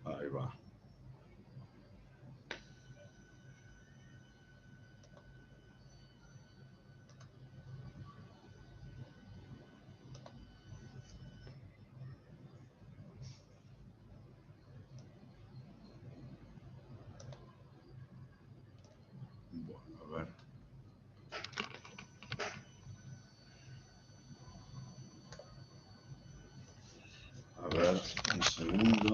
Ahí va. Bueno, a ver. A ver, un segundo.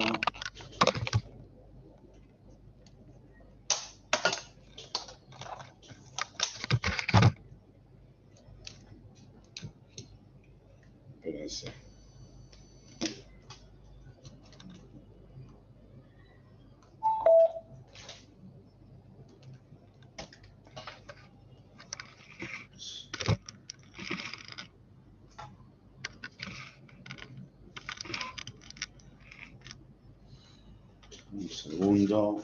Espérense. Un segundo.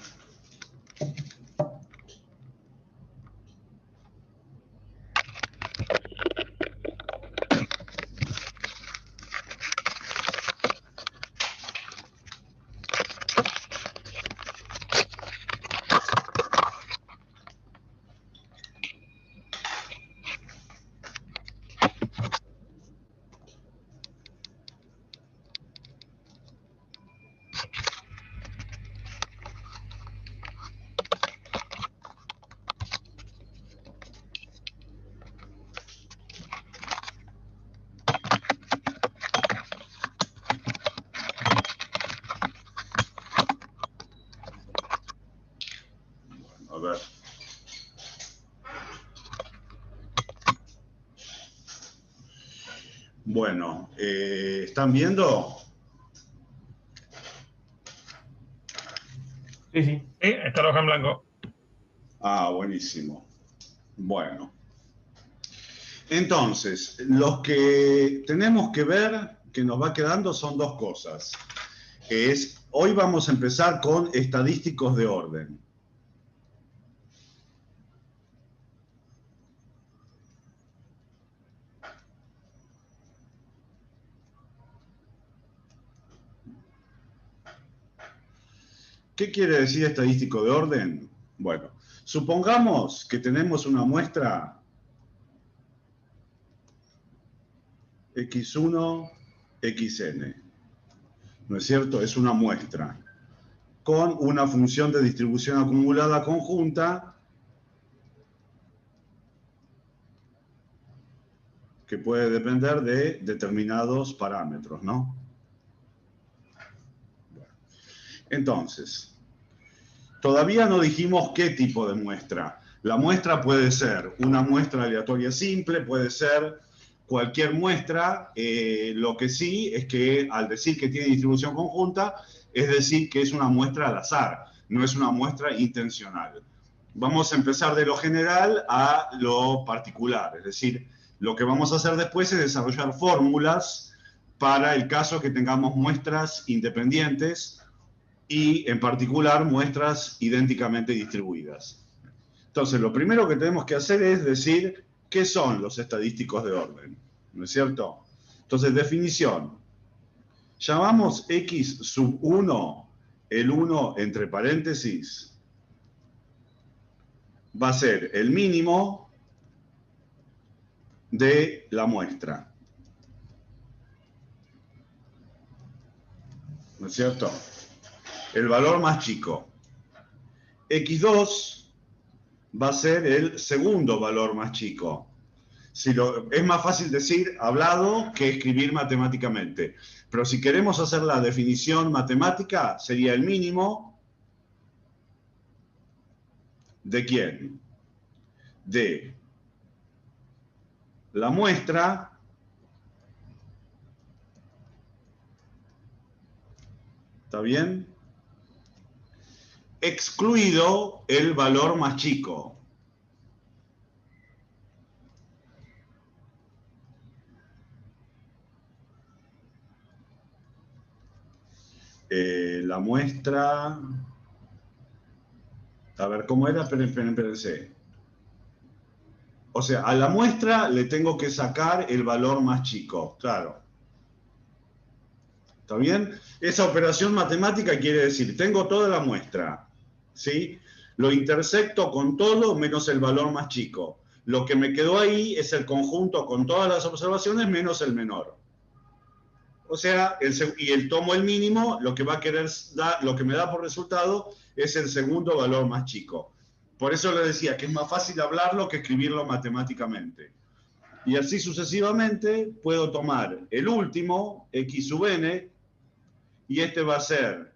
A ver. Bueno, ¿están viendo? Sí, sí. Está la hoja en blanco. Ah, buenísimo. Bueno. Entonces, lo que tenemos que ver, que nos va quedando, son dos cosas. Hoy vamos a empezar con estadísticos de orden. ¿Qué quiere decir estadístico de orden? Bueno, supongamos que tenemos una muestra x1, xn. ¿No es cierto? Es una muestra con una función de distribución acumulada conjunta que puede depender de determinados parámetros, ¿no? Entonces, todavía no dijimos qué tipo de muestra. La muestra puede ser una muestra aleatoria simple, puede ser cualquier muestra. Lo que sí es que al decir que tiene distribución conjunta, es decir que es una muestra al azar, no es una muestra intencional. Vamos a empezar de lo general a lo particular, es decir, lo que vamos a hacer después es desarrollar fórmulas para el caso que tengamos muestras independientes y en particular muestras idénticamente distribuidas. Entonces, lo primero que tenemos que hacer es decir qué son los estadísticos de orden, ¿no es cierto? Entonces, definición. Llamamos x sub 1, el 1 entre paréntesis, va a ser el mínimo de la muestra. ¿No es cierto? El valor más chico. x2 va a ser el segundo valor más chico. Es más fácil decir hablado que escribir matemáticamente. Pero si queremos hacer la definición matemática, sería el mínimo ¿de quién? De la muestra ¿está bien? Excluido el valor más chico. La muestra... A ver, ¿cómo era? Espérense. O sea, a la muestra le tengo que sacar el valor más chico, claro. ¿Está bien? Esa operación matemática quiere decir, tengo toda la muestra, ¿sí? Lo intersecto con todo menos el valor más chico. Lo que me quedó ahí es el conjunto con todas las observaciones menos el menor. O sea, tomo el mínimo, lo que va a querer lo que me da por resultado es el segundo valor más chico. Por eso le decía que es más fácil hablarlo que escribirlo matemáticamente. Y así sucesivamente puedo tomar el último, x sub n, y este va a ser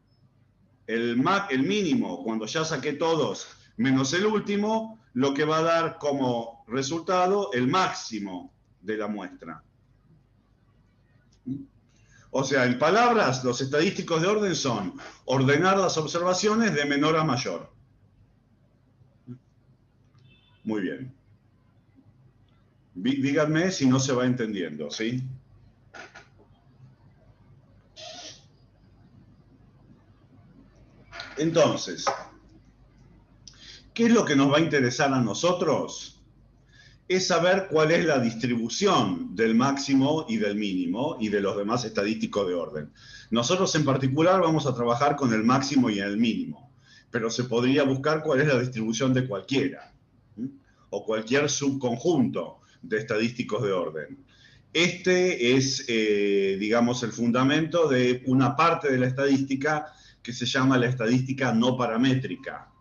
el mínimo, cuando ya saqué todos, menos el último, lo que va a dar como resultado el máximo de la muestra. O sea, en palabras, los estadísticos de orden son ordenar las observaciones de menor a mayor. Muy bien. Díganme si no se va entendiendo, ¿sí? Entonces, ¿qué es lo que nos va a interesar a nosotros? Es saber cuál es la distribución del máximo y del mínimo y de los demás estadísticos de orden. Nosotros en particular vamos a trabajar con el máximo y el mínimo, pero se podría buscar cuál es la distribución de cualquiera, ¿sí? O cualquier subconjunto de estadísticos de orden. Este es, digamos, el fundamento de una parte de la estadística que se llama la estadística no paramétrica.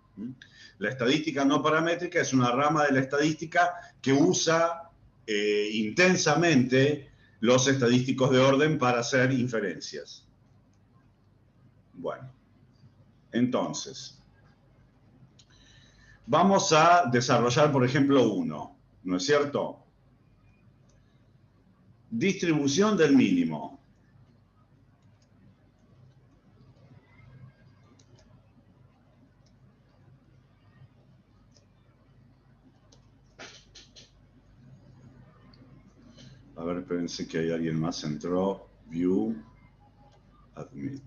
La estadística no paramétrica es una rama de la estadística que usa intensamente los estadísticos de orden para hacer inferencias. Bueno, entonces, vamos a desarrollar, por ejemplo, uno, ¿no es cierto? Distribución del mínimo. A ver, espérense que hay alguien más entró. View, admit.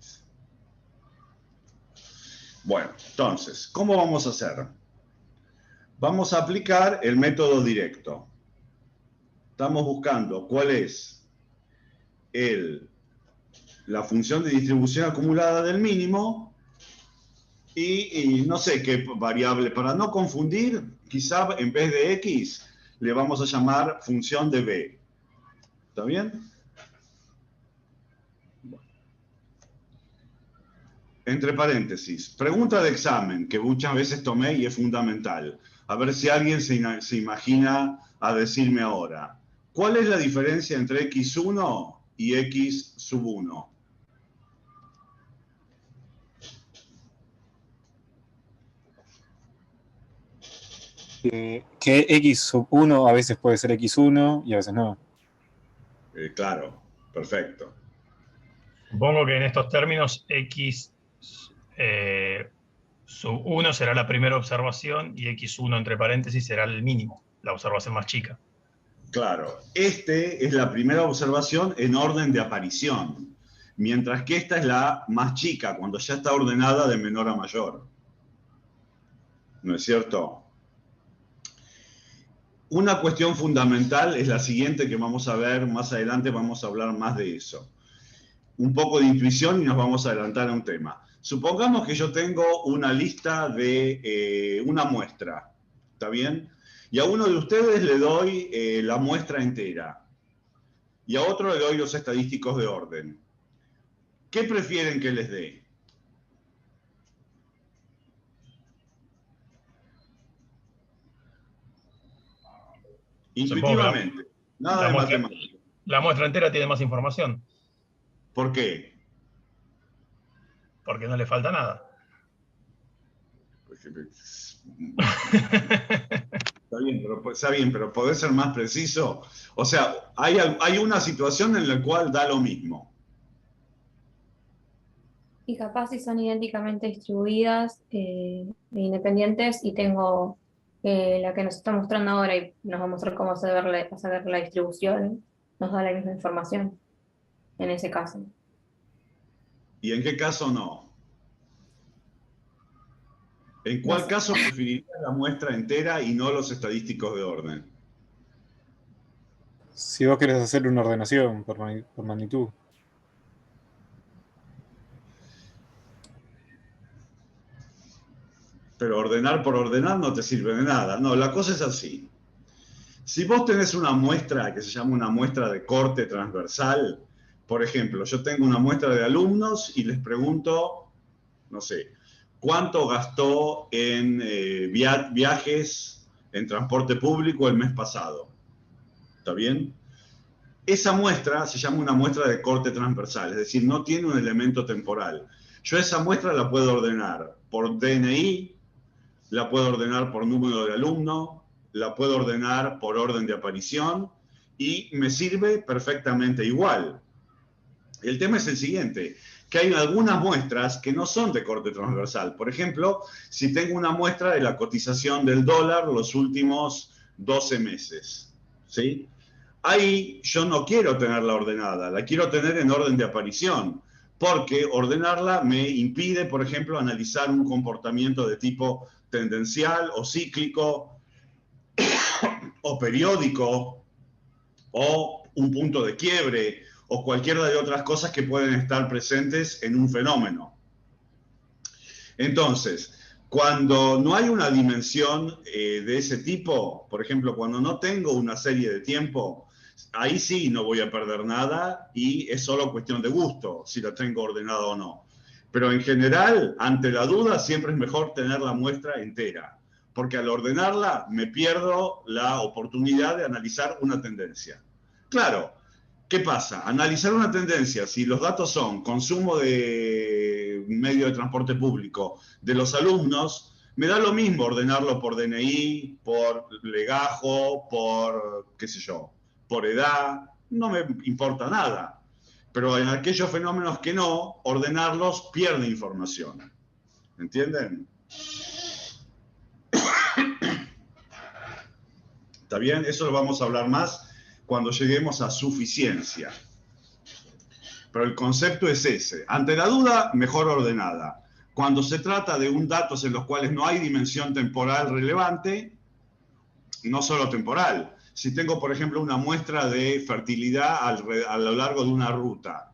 Bueno, entonces, ¿cómo vamos a hacer? Vamos a aplicar el método directo. Estamos buscando cuál es la función de distribución acumulada del mínimo y no sé qué variable. Para no confundir, quizá en vez de x le vamos a llamar función de b. ¿Está bien? Entre paréntesis, pregunta de examen que muchas veces tomé y es fundamental. A ver si alguien se imagina a decirme ahora. ¿Cuál es la diferencia entre x1 y x sub 1? Que x sub 1 a veces puede ser x1 y a veces no. Claro, perfecto. Supongo que en estos términos x sub 1 será la primera observación y x1 entre paréntesis será el mínimo, la observación más chica. Claro, este es la primera observación en orden de aparición, mientras que esta es la más chica, cuando ya está ordenada de menor a mayor. ¿No es cierto? Una cuestión fundamental es la siguiente que vamos a ver más adelante, vamos a hablar más de eso. Un poco de intuición y nos vamos a adelantar a un tema. Supongamos que yo tengo una lista de una muestra, ¿está bien? Y a uno de ustedes le doy la muestra entera y a otro le doy los estadísticos de orden. ¿Qué prefieren que les dé? Intuitivamente, nada de matemáticas. La muestra entera tiene más información. ¿Por qué? Porque no le falta nada. Está bien, pero ¿podés ser más preciso? O sea, hay una situación en la cual da lo mismo. Y capaz si son idénticamente distribuidas e independientes y tengo la que nos está mostrando ahora y nos va a mostrar cómo hacer la distribución, nos da la misma información en ese caso. ¿Y en qué caso no? ¿En cuál caso preferirías la muestra entera y no los estadísticos de orden? Si vos querés hacer una ordenación por magnitud. Pero ordenar por ordenar no te sirve de nada. No, la cosa es así. Si vos tenés una muestra que se llama una muestra de corte transversal, por ejemplo, yo tengo una muestra de alumnos y les pregunto, no sé, ¿cuánto gastó en viajes en transporte público el mes pasado? ¿Está bien? Esa muestra se llama una muestra de corte transversal, es decir, no tiene un elemento temporal. Yo esa muestra la puedo ordenar por DNI, la puedo ordenar por número de alumno, la puedo ordenar por orden de aparición y me sirve perfectamente igual. El tema es el siguiente, que hay algunas muestras que no son de corte transversal. Por ejemplo, si tengo una muestra de la cotización del dólar los últimos 12 meses, ¿sí? Ahí yo no quiero tenerla ordenada, la quiero tener en orden de aparición, porque ordenarla me impide, por ejemplo, analizar un comportamiento de tipo tendencial o cíclico o periódico o un punto de quiebre o cualquiera de otras cosas que pueden estar presentes en un fenómeno. Entonces, cuando no hay una dimensión de ese tipo, por ejemplo, cuando no tengo una serie de tiempo, ahí sí no voy a perder nada y es solo cuestión de gusto, si la tengo ordenada o no. Pero en general, ante la duda, siempre es mejor tener la muestra entera, porque al ordenarla me pierdo la oportunidad de analizar una tendencia. Claro, ¿qué pasa? Analizar una tendencia, si los datos son consumo de medio de transporte público de los alumnos, me da lo mismo ordenarlo por DNI, por legajo, por, qué sé yo, por edad, no me importa nada. Pero en aquellos fenómenos que no, ordenarlos pierde información. ¿Entienden? ¿Está bien? Eso lo vamos a hablar más cuando lleguemos a suficiencia. Pero el concepto es ese. Ante la duda, mejor ordenada. Cuando se trata de datos en los cuales no hay dimensión temporal relevante, no solo temporal. Si tengo, por ejemplo, una muestra de fertilidad a lo largo de una ruta,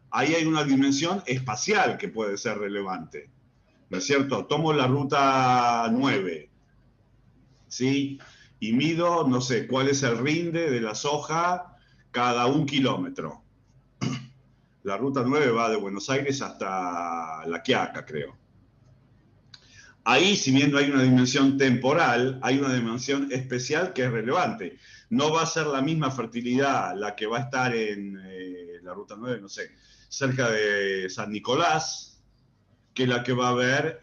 ahí hay una dimensión espacial que puede ser relevante. ¿No es cierto? Tomo la ruta 9, ¿sí? Y mido, no sé, cuál es el rinde de la soja cada 1 kilómetro. La ruta 9 va de Buenos Aires hasta La Quiaca, creo. Ahí, si bien no hay una dimensión temporal, hay una dimensión especial que es relevante. No va a ser la misma fertilidad la que va a estar en la ruta 9, no sé, cerca de San Nicolás, que la que va a haber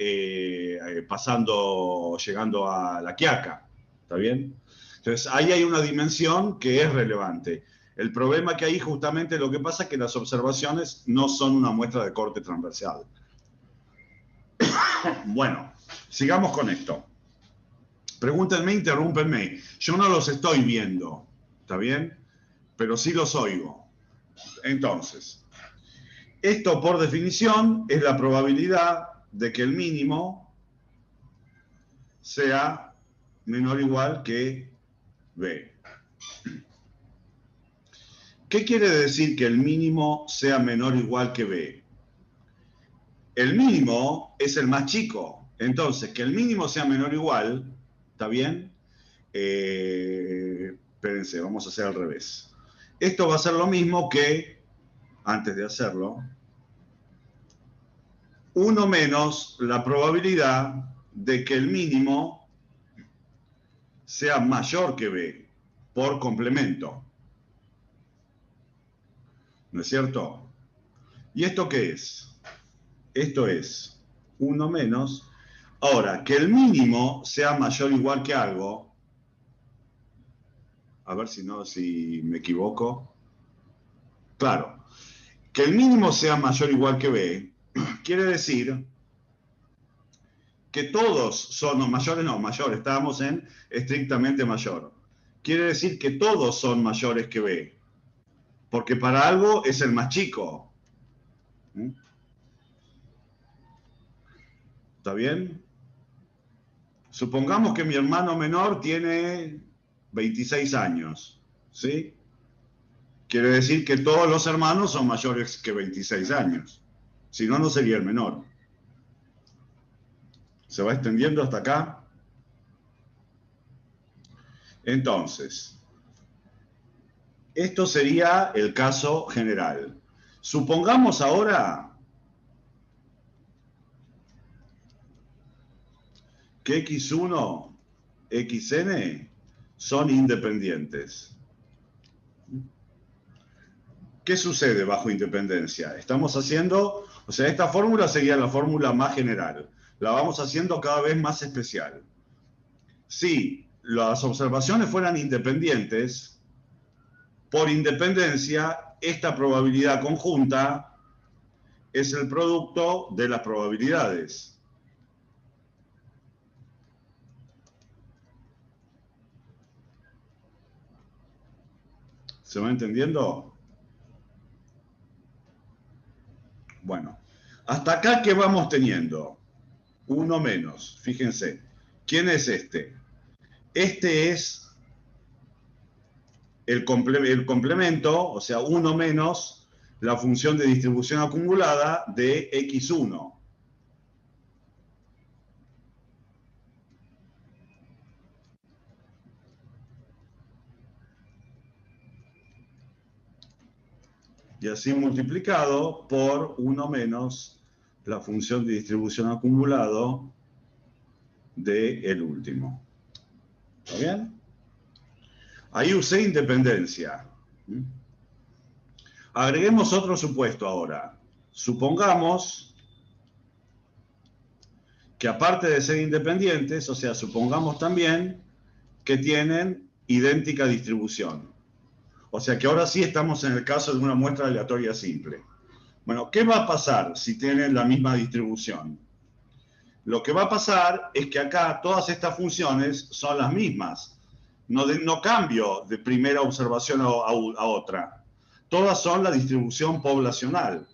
llegando a La Quiaca. ¿Está bien? Entonces, ahí hay una dimensión que es relevante. El problema que ahí justamente lo que pasa es que las observaciones no son una muestra de corte transversal. Bueno, sigamos con esto. Pregúntenme, interrúmpenme. Yo no los estoy viendo, ¿está bien? Pero sí los oigo. Entonces, esto por definición es la probabilidad de que el mínimo sea menor o igual que B. ¿Qué quiere decir que el mínimo sea menor o igual que B? El mínimo es el más chico. Entonces, que el mínimo sea menor o igual, ¿está bien? Espérense, vamos a hacer al revés. Esto va a ser lo mismo que, antes de hacerlo, 1 menos la probabilidad de que el mínimo sea mayor que B, por complemento. ¿No es cierto? ¿Y esto qué es? Esto es 1 menos. Ahora, que el mínimo sea mayor o igual que algo, a ver si me equivoco. Claro, que el mínimo sea mayor o igual que B, quiere decir que todos son mayores, no, mayores, estábamos en estrictamente mayor. Quiere decir que todos son mayores que B, porque para algo es el más chico. ¿Está bien? Supongamos que mi hermano menor tiene 26 años, ¿sí? Quiere decir que todos los hermanos son mayores que 26 años. Si no, no sería el menor. ¿Se va extendiendo hasta acá? Entonces, esto sería el caso general. Supongamos ahora que x1, xn son independientes. ¿Qué sucede bajo independencia? Estamos haciendo, o sea, esta fórmula sería la fórmula más general. La vamos haciendo cada vez más especial. Si las observaciones fueran independientes, por independencia, esta probabilidad conjunta es el producto de las probabilidades. ¿Se va entendiendo? Bueno, hasta acá, ¿qué vamos teniendo? Uno menos, fíjense. ¿Quién es este? Este es el complemento, o sea, 1 menos la función de distribución acumulada de x1. Y así multiplicado por 1 menos la función de distribución acumulado del último. ¿Está bien? Ahí usé independencia. Agreguemos otro supuesto ahora. Supongamos que aparte de ser independientes, o sea, supongamos también que tienen idéntica distribución. O sea que ahora sí estamos en el caso de una muestra aleatoria simple. Bueno, ¿qué va a pasar si tienen la misma distribución? Lo que va a pasar es que acá todas estas funciones son las mismas. No cambio de primera observación a otra. Todas son la distribución poblacional.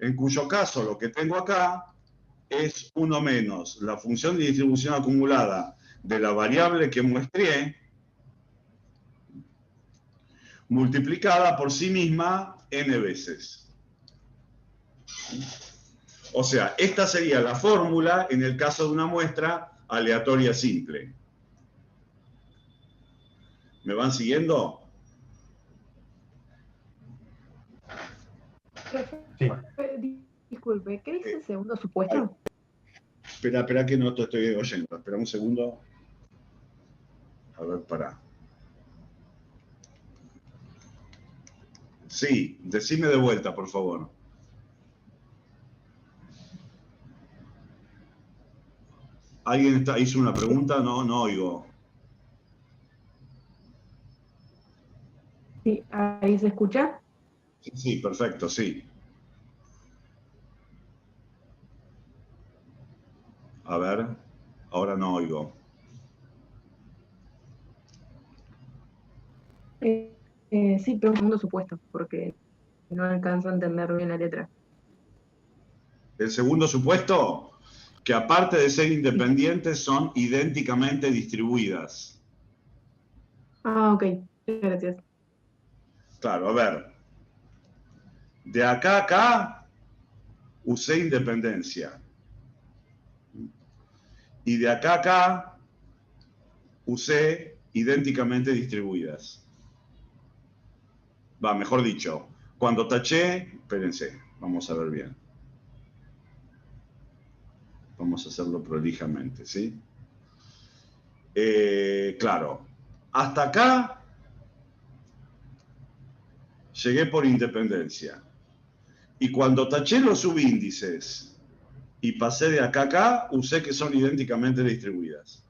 En cuyo caso lo que tengo acá es 1 menos la función de distribución acumulada de la variable que muestré, multiplicada por sí misma n veces. O sea, esta sería la fórmula en el caso de una muestra aleatoria simple. ¿Me van siguiendo? Sí. Disculpe, ¿qué dice el segundo supuesto? Espera que no te estoy oyendo. Espera un segundo. A ver, pará. Sí, decime de vuelta, por favor. ¿Alguien hizo una pregunta? No oigo. Sí, ahí se escucha. Sí, perfecto, sí. A ver, ahora no oigo. Sí, pero un segundo supuesto, porque no alcanzo a entender bien la letra. El segundo supuesto, que aparte de ser Sí. independientes, son idénticamente distribuidas. Ah, ok, gracias. Claro, a ver. De acá a acá, usé independencia. Y de acá a acá, usé idénticamente distribuidas. Va, mejor dicho, cuando taché, espérense, vamos a ver bien. Vamos a hacerlo prolijamente, ¿sí? Claro, hasta acá llegué por independencia. Y cuando taché los subíndices y pasé de acá a acá, usé que son idénticamente distribuidas.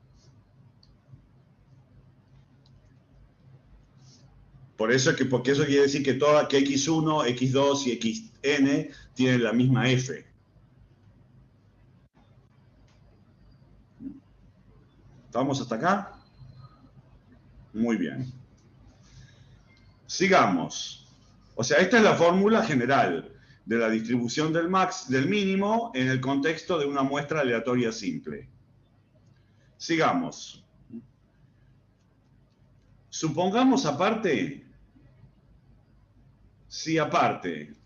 Porque eso quiere decir que que x1, x2 y xn tienen la misma f. ¿Estamos hasta acá? Muy bien. Sigamos. O sea, esta es la fórmula general de la distribución del mínimo en el contexto de una muestra aleatoria simple. Sigamos. Supongamos aparte, si aparte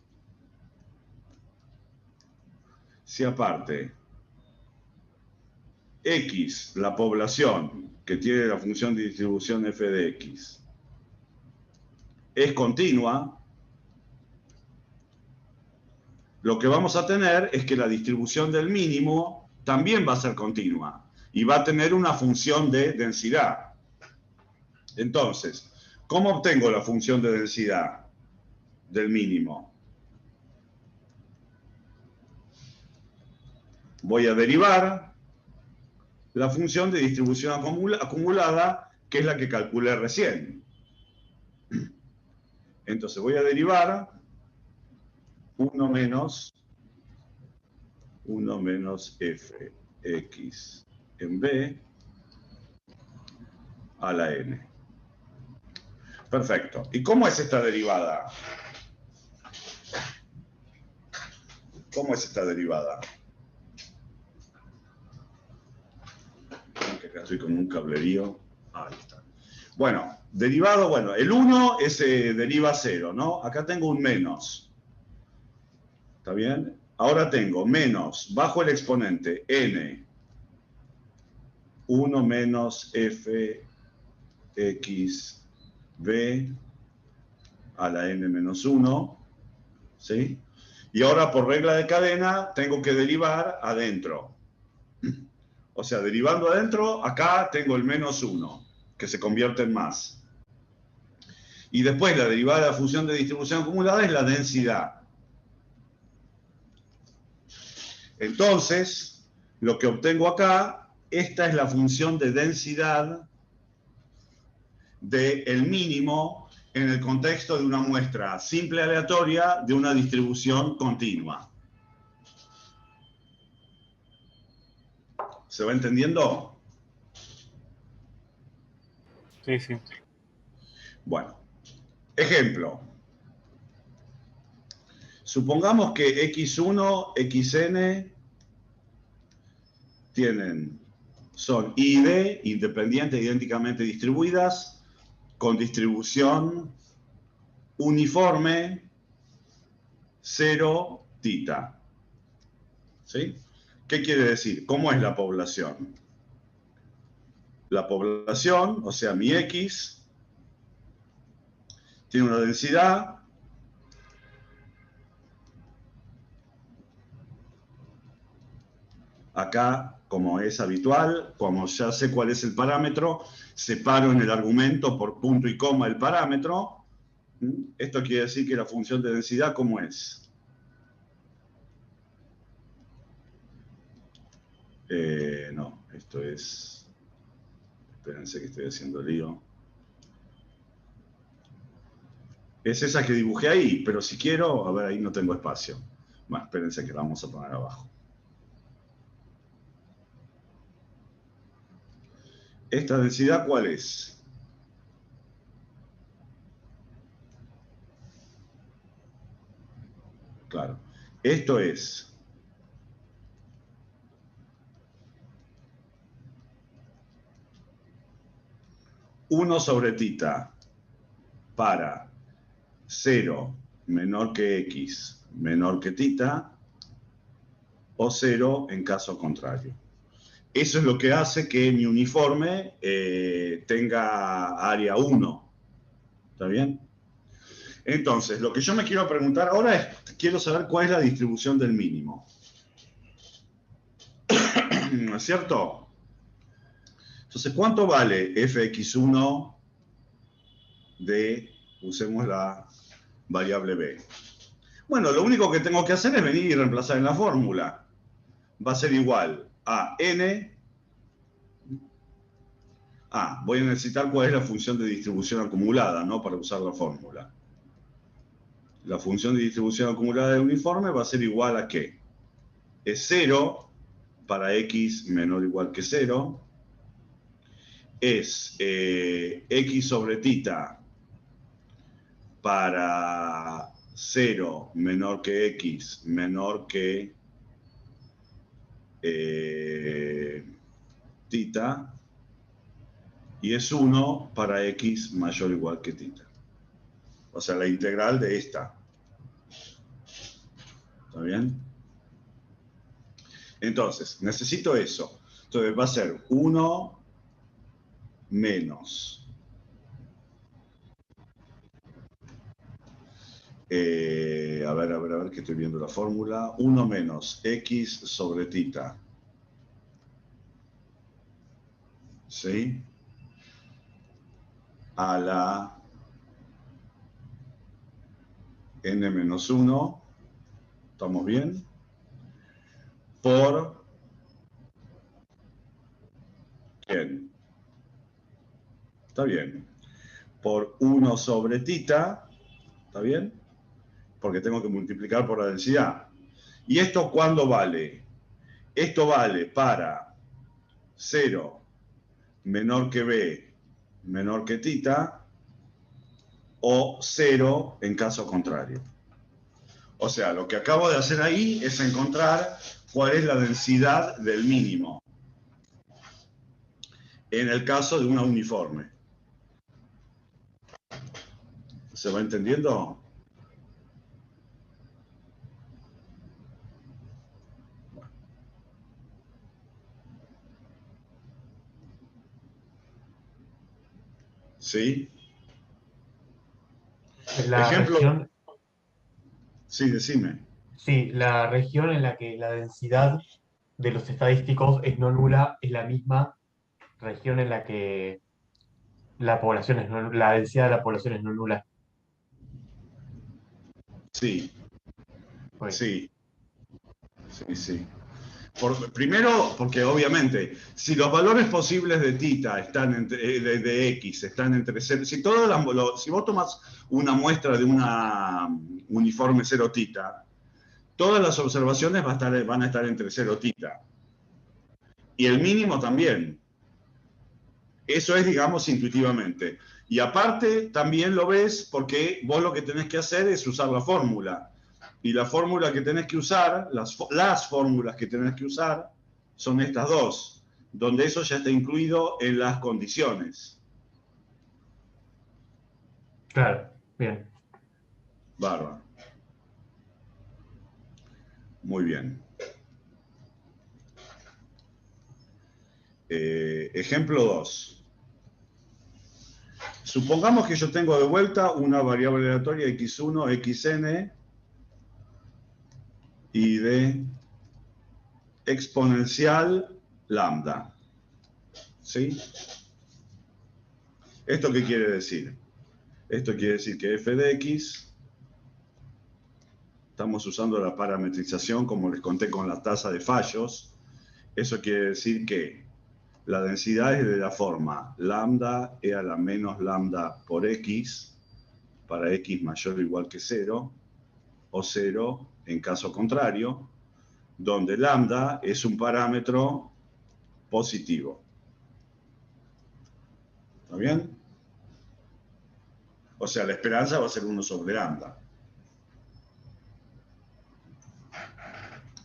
X, la población que tiene la función de distribución f de x, es continua, lo que vamos a tener es que la distribución del mínimo también va a ser continua y va a tener una función de densidad. Entonces, ¿cómo obtengo la función de densidad del mínimo? Voy a derivar la función de distribución acumulada, que es la que calculé recién. Entonces voy a derivar 1 menos fx en b a la n. Perfecto. ¿Y cómo es esta derivada? ¿Cómo es esta derivada? Que acá estoy con un cablerío. Ahí está. Bueno, derivado, bueno, el 1 deriva 0, ¿no? Acá tengo un menos. ¿Está bien? Ahora tengo menos, bajo el exponente, n, 1 menos f x b a la n menos 1, ¿sí? Y ahora por regla de cadena tengo que derivar adentro. O sea, derivando adentro, acá tengo el menos 1, que se convierte en más. Y después la derivada de la función de distribución acumulada es la densidad. Entonces, lo que obtengo acá, esta es la función de densidad del mínimo en el contexto de una muestra simple aleatoria de una distribución continua. ¿Se va entendiendo? Sí, sí. Bueno, ejemplo. Supongamos que x1, xn son I y D, independientes, idénticamente distribuidas, con distribución uniforme 0 tita. ¿Sí? ¿Qué quiere decir? ¿Cómo es la población? La población, o sea, mi x, tiene una densidad acá, como es habitual, como ya sé cuál es el parámetro, separo en el argumento por punto y coma el parámetro. Esto quiere decir que la función de densidad, ¿cómo es? No, esto es... Espérense que estoy haciendo lío. Es esa que dibujé ahí, pero si quiero, a ver, ahí no tengo espacio. Bueno, espérense que la vamos a poner abajo. ¿Esta densidad cuál es? Claro. Esto es 1 sobre tita para 0 menor que x menor que tita, o 0 en caso contrario. Eso es lo que hace que mi uniforme tenga área 1. ¿Está bien? Entonces, lo que yo me quiero preguntar ahora es, quiero saber cuál es la distribución del mínimo. ¿No es cierto? Entonces, ¿cuánto vale fx1 de, usemos la variable b? Bueno, lo único que tengo que hacer es venir y reemplazar en la fórmula. Va a ser igual a n. Voy a necesitar cuál es la función de distribución acumulada, ¿no? Para usar la fórmula. La función de distribución acumulada del uniforme va a ser igual a ¿qué? Es 0 para x menor o igual que 0. Es x sobre tita para 0 menor que x menor que tita, y es 1 para x mayor o igual que tita. O sea, la integral de esta. ¿Está bien? Entonces, necesito eso. Entonces, Entonces va a ser 1 menos a ver, que estoy viendo la fórmula. 1 menos x sobre tita. ¿Sí? A la n menos 1. ¿Estamos bien? Por ¿quién? Está bien. Por 1 sobre tita. ¿Está bien? Porque tengo que multiplicar por la densidad. ¿Y esto cuándo vale? Esto vale para 0 menor que b menor que tita, o 0 en caso contrario. O sea, lo que acabo de hacer ahí es encontrar cuál es la densidad del mínimo en el caso de una uniforme. ¿Se va entendiendo? ¿Sí? La Ejemplo. región, Sí, decime. sí, la región en la que la densidad de los estadísticos es no nula es la misma región en la que la población es la densidad de la población es no nula. Sí, Ok. sí, sí. Primero, porque obviamente, si los valores posibles de tita están de x están entre 0, si vos tomas una muestra de una uniforme 0 tita, todas las observaciones van a estar entre 0 tita. Y el mínimo también. Eso es, digamos, intuitivamente. Y aparte, también lo ves porque vos lo que tenés que hacer es usar la fórmula. Y la fórmula que tenés que usar, las fórmulas que tenés que usar, son estas dos, donde eso ya está incluido en las condiciones. Claro, bien. Bárbaro. Muy bien. Ejemplo 2. Supongamos que yo tengo de vuelta una variable aleatoria x1, xn, y de exponencial lambda. ¿Sí? ¿Esto qué quiere decir? Esto quiere decir que f de x, estamos usando la parametrización como les conté con la tasa de fallos. Eso quiere decir que la densidad es de la forma lambda e a la menos lambda por x, para x mayor o igual que 0, o 0 en caso contrario, donde lambda es un parámetro positivo. ¿Está bien? O sea, la esperanza va a ser 1 sobre lambda.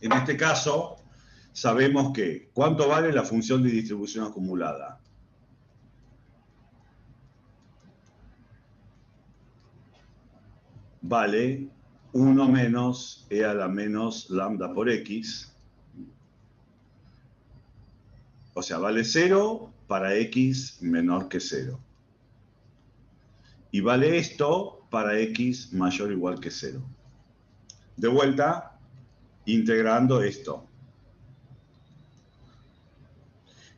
En este caso, sabemos que, ¿cuánto vale la función de distribución acumulada? Vale 1 menos e a la menos lambda por x. O sea, vale 0 para x menor que 0. Y vale esto para x mayor o igual que 0. De vuelta, integrando esto.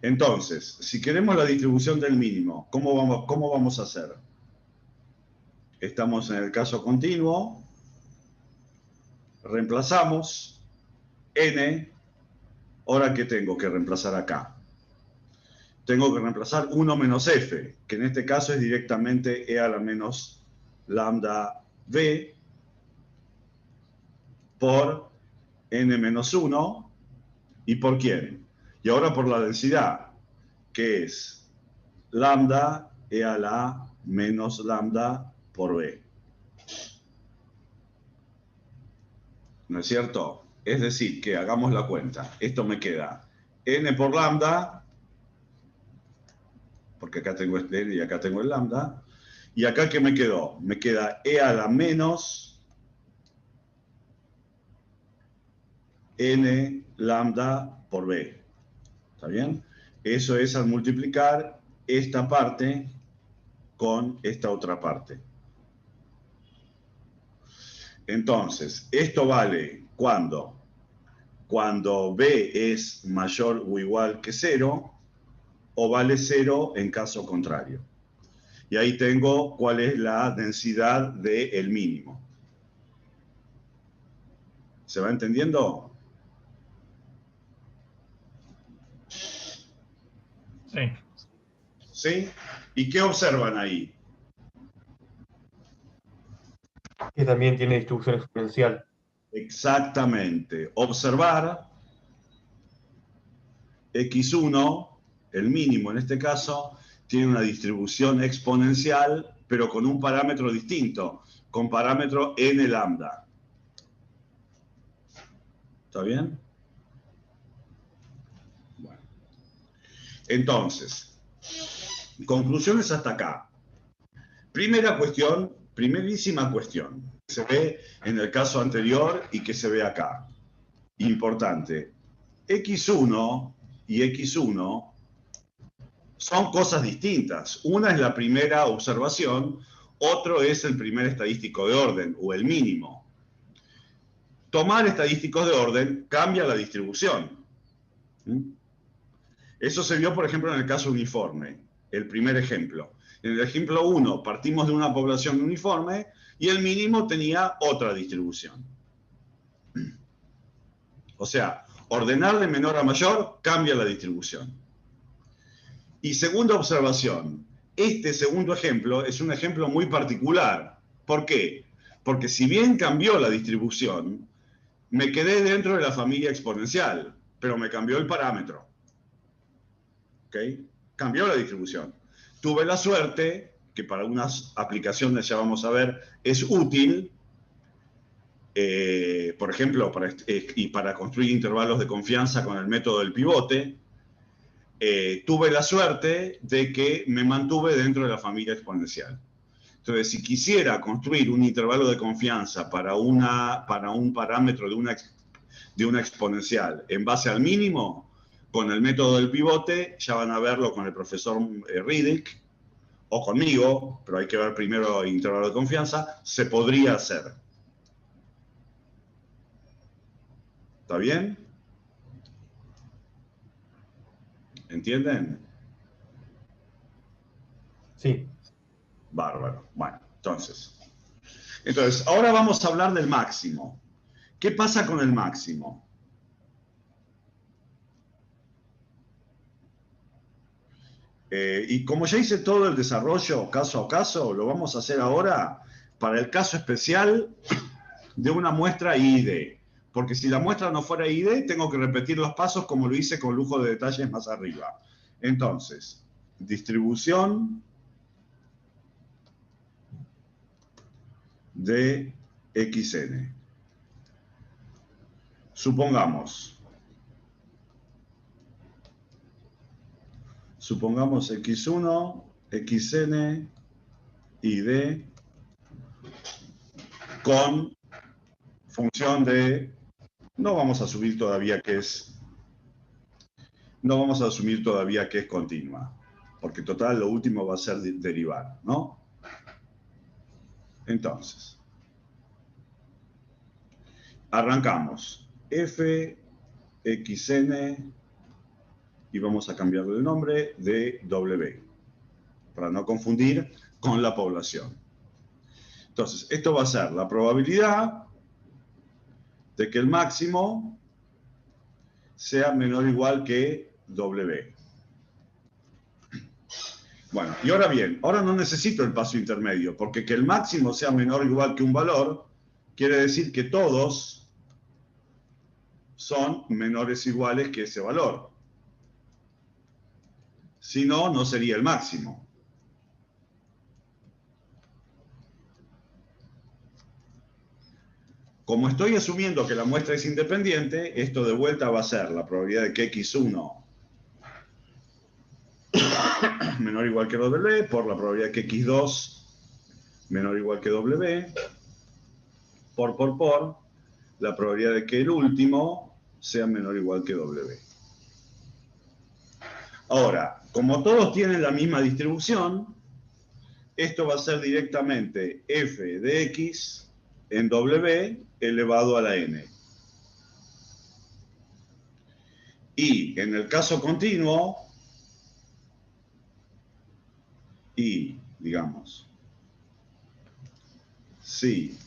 Entonces, si queremos la distribución del mínimo, ¿cómo vamos a hacer? Estamos en el caso continuo, reemplazamos n, ahora ¿qué tengo que reemplazar acá? Tengo que reemplazar 1 menos f, que en este caso es directamente e a la menos lambda v por n menos 1, ¿y por quién? Y ahora por la densidad, que es lambda e a la menos lambda por b. ¿No es cierto? Es decir, que hagamos la cuenta. Esto me queda n por lambda, porque acá tengo este n y acá tengo el lambda. ¿Y acá qué me quedó? Me queda e a la menos n lambda por b. ¿Está bien? Eso es al multiplicar esta parte con esta otra parte. Entonces, esto vale cuando b es mayor o igual que 0, o vale 0 en caso contrario. Y ahí tengo cuál es la densidad del mínimo. ¿Se va entendiendo? Sí. ¿Sí? ¿Y qué observan ahí? Que también tiene distribución exponencial. Exactamente. Observar x1, el mínimo en este caso, tiene una distribución exponencial, pero con un parámetro distinto, con parámetro n lambda. ¿Está bien? Bueno. Entonces, conclusiones hasta acá. Primera cuestión, primerísima cuestión, que se ve en el caso anterior y que se ve acá. Importante. X1 y X1 son cosas distintas. Una es la primera observación, otro es el primer estadístico de orden, o el mínimo. Tomar estadísticos de orden cambia la distribución. Eso se vio, por ejemplo, en el caso uniforme, el primer ejemplo. En el ejemplo 1 partimos de una población uniforme y el mínimo tenía otra distribución. O sea, ordenar de menor a mayor cambia la distribución. Y segunda observación, este segundo ejemplo es un ejemplo muy particular. ¿Por qué? Porque si bien cambió la distribución, me quedé dentro de la familia exponencial, pero me cambió el parámetro. ¿Ok? Cambió la distribución. Tuve la suerte, que para unas aplicaciones ya vamos a ver, es útil, por ejemplo, para construir intervalos de confianza con el método del pivote, tuve la suerte de que me mantuve dentro de la familia exponencial. Entonces, si quisiera construir un intervalo de confianza para un parámetro de una exponencial en base al mínimo, con el método del pivote, ya van a verlo con el profesor Riddick, o conmigo, pero hay que ver primero el intervalo de confianza, se podría hacer. ¿Está bien? ¿Entienden? Sí. Bárbaro. Bueno, entonces, ahora vamos a hablar del máximo. ¿Qué pasa con el máximo? Y como ya hice todo el desarrollo caso a caso, lo vamos a hacer ahora para el caso especial de una muestra ID. Porque si la muestra no fuera ID, tengo que repetir los pasos como lo hice con lujo de detalles más arriba. Entonces, distribución de XN. Supongamos X1, XN, ID, con función de, no vamos a asumir todavía que es continua, porque total lo último va a ser derivar, ¿no? Entonces, arrancamos f xn y vamos a cambiarle el nombre de w, para no confundir con la población. Entonces, esto va a ser la probabilidad de que el máximo sea menor o igual que W. Bueno, y ahora bien, ahora no necesito el paso intermedio, porque que el máximo sea menor o igual que un valor, quiere decir que todos son menores o iguales que ese valor. Si no, no sería el máximo. Como estoy asumiendo que la muestra es independiente, esto de vuelta va a ser la probabilidad de que x1 menor o igual que W por la probabilidad de que x2 menor o igual que W por la probabilidad de que el último sea menor o igual que W. Ahora, como todos tienen la misma distribución, esto va a ser directamente f de x en w elevado a la n. Y en el caso continuo, y digamos, si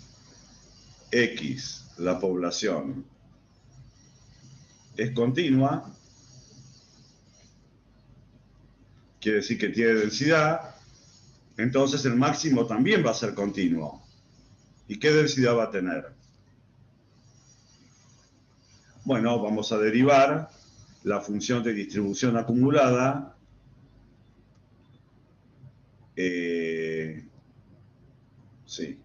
x, la población, es continua, quiere decir que tiene densidad, entonces el máximo también va a ser continuo. ¿Y qué densidad va a tener? Bueno, vamos a derivar la función de distribución acumulada sí.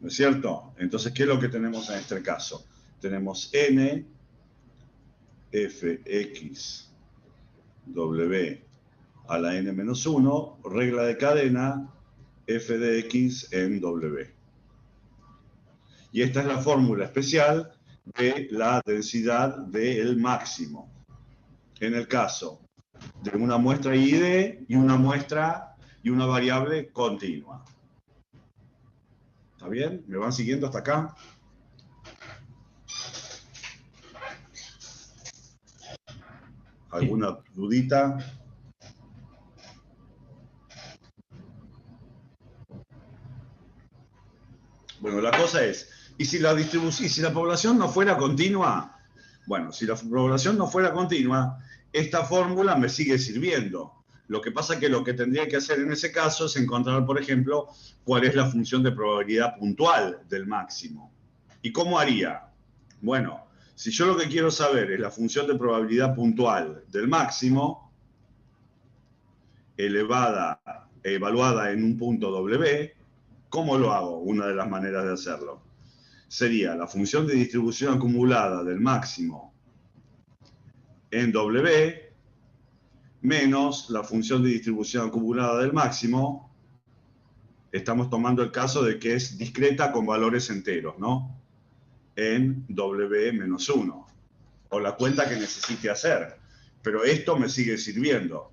¿No es cierto? Entonces, ¿qué es lo que tenemos en este caso? Tenemos n fx w a la n-1, regla de cadena, f de x en w. Y esta es la fórmula especial de la densidad del máximo. En el caso de una muestra ID y una muestra y una variable continua. ¿Está bien? ¿Me van siguiendo hasta acá? ¿Alguna dudita? Bueno, la cosa es, ¿y si la distribución, y si la población no fuera continua? Bueno, si la población no fuera continua, esta fórmula me sigue sirviendo. Lo que pasa es que lo que tendría que hacer en ese caso es encontrar, por ejemplo, cuál es la función de probabilidad puntual del máximo. ¿Y cómo haría? Bueno, si yo lo que quiero saber es la función de probabilidad puntual del máximo, evaluada en un punto W, ¿cómo lo hago? Una de las maneras de hacerlo sería la función de distribución acumulada del máximo en W menos la función de distribución acumulada del máximo. Estamos tomando el caso de que es discreta con valores enteros, ¿no? En W menos 1. O la cuenta que necesite hacer. Pero esto me sigue sirviendo.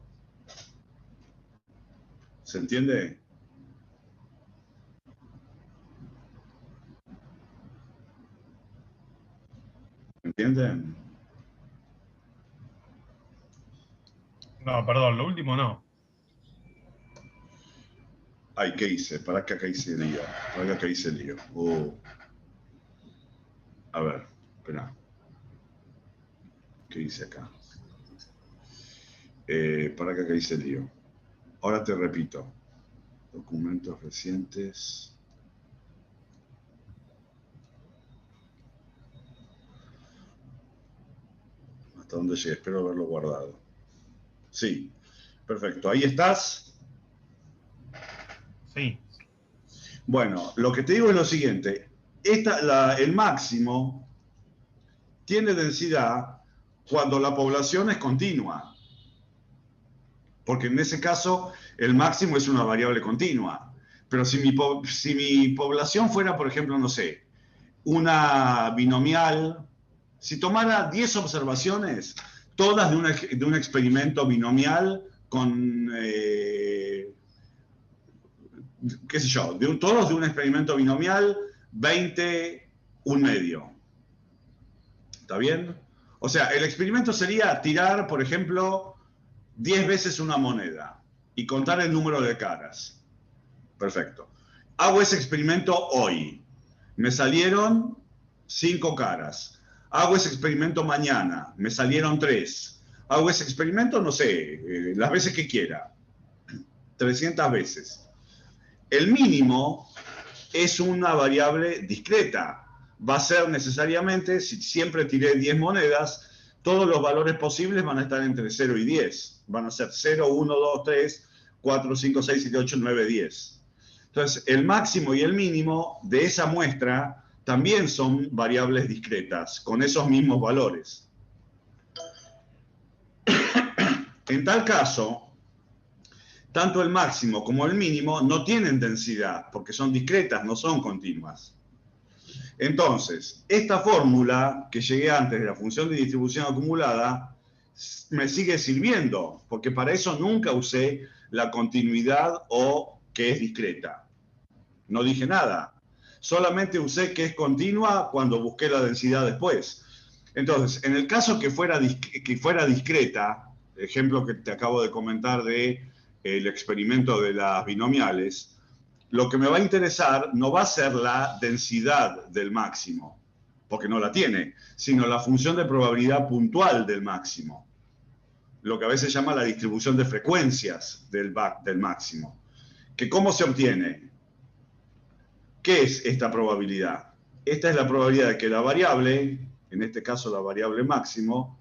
¿Se entiende? ¿Entienden? No, perdón, lo último no. Ay, ¿qué hice? Para que acá hice lío. Para que acá hice lío. A ver, espera. ¿Qué hice acá? Para que acá hice lío. Ahora te repito. Documentos recientes. ¿Hasta dónde llegué? Espero haberlo guardado. Sí, perfecto. ¿Ahí estás? Sí. Bueno, lo que te digo es lo siguiente. El máximo tiene densidad cuando la población es continua. Porque en ese caso, el máximo es una variable continua. Pero si mi población fuera, por ejemplo, no sé, una binomial, si tomara 10 observaciones, todas de un experimento binomial con, qué sé yo, todos de un experimento binomial, 20, un medio. ¿Está bien? O sea, el experimento sería tirar, por ejemplo, 10 veces una moneda y contar el número de caras. Perfecto. Hago ese experimento hoy. Me salieron 5 caras. Hago ese experimento mañana. Me salieron 3. Hago ese experimento, no sé, las veces que quiera. 300 veces. El mínimo es una variable discreta. Va a ser necesariamente, si siempre tiré 10 monedas, todos los valores posibles van a estar entre 0 y 10. Van a ser 0, 1, 2, 3, 4, 5, 6, 7, 8, 9, 10. Entonces, el máximo y el mínimo de esa muestra también son variables discretas, con esos mismos valores. En tal caso, tanto el máximo como el mínimo no tienen densidad, porque son discretas, no son continuas. Entonces, esta fórmula que llegué antes de la función de distribución acumulada me sigue sirviendo, porque para eso nunca usé la continuidad o que es discreta. No dije nada. Solamente usé que es continua cuando busqué la densidad después. Entonces, en el caso que fuera discreta, ejemplo que te acabo de comentar de el experimento de las binomiales, lo que me va a interesar no va a ser la densidad del máximo, porque no la tiene, sino la función de probabilidad puntual del máximo. Lo que a veces se llama la distribución de frecuencias del máximo. ¿Que cómo se obtiene? ¿Qué es esta probabilidad? Esta es la probabilidad de que la variable, en este caso la variable máximo,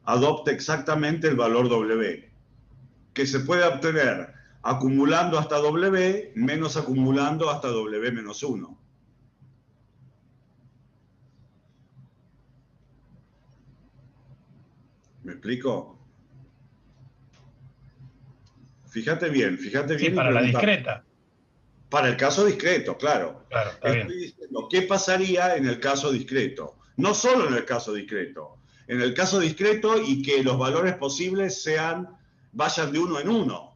adopte exactamente el valor W, que se puede obtener acumulando hasta W menos acumulando hasta W menos 1. ¿Me explico? Fíjate bien Sí, y para la pregunta. discreta. Para el caso discreto, claro. Claro, está bien. Estoy diciendo, ¿qué pasaría en el caso discreto? No solo en el caso discreto. En el caso discreto y que los valores posibles vayan de uno en uno.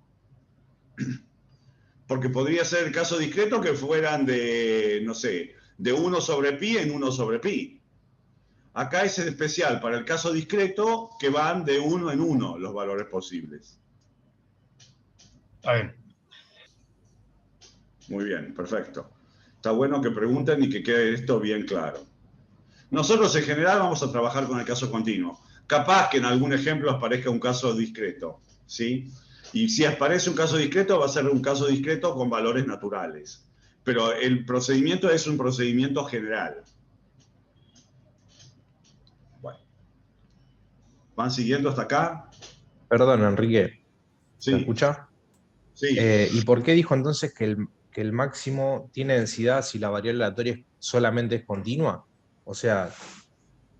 Porque podría ser el caso discreto que fueran de, no sé, de 1 sobre pi en 1 sobre pi. Acá es especial para el caso discreto que van de uno en uno los valores posibles. Está bien. Muy bien, perfecto. Está bueno que pregunten y que quede esto bien claro. Nosotros en general vamos a trabajar con el caso continuo. Capaz que en algún ejemplo aparezca un caso discreto, ¿sí? Y si aparece un caso discreto, va a ser un caso discreto con valores naturales. Pero el procedimiento es un procedimiento general. Bueno. ¿Van siguiendo hasta acá? Perdón, Enrique, ¿se Sí, escucha? sí. ¿Y por qué dijo entonces que el máximo tiene densidad si la variable aleatoria solamente es continua? O sea,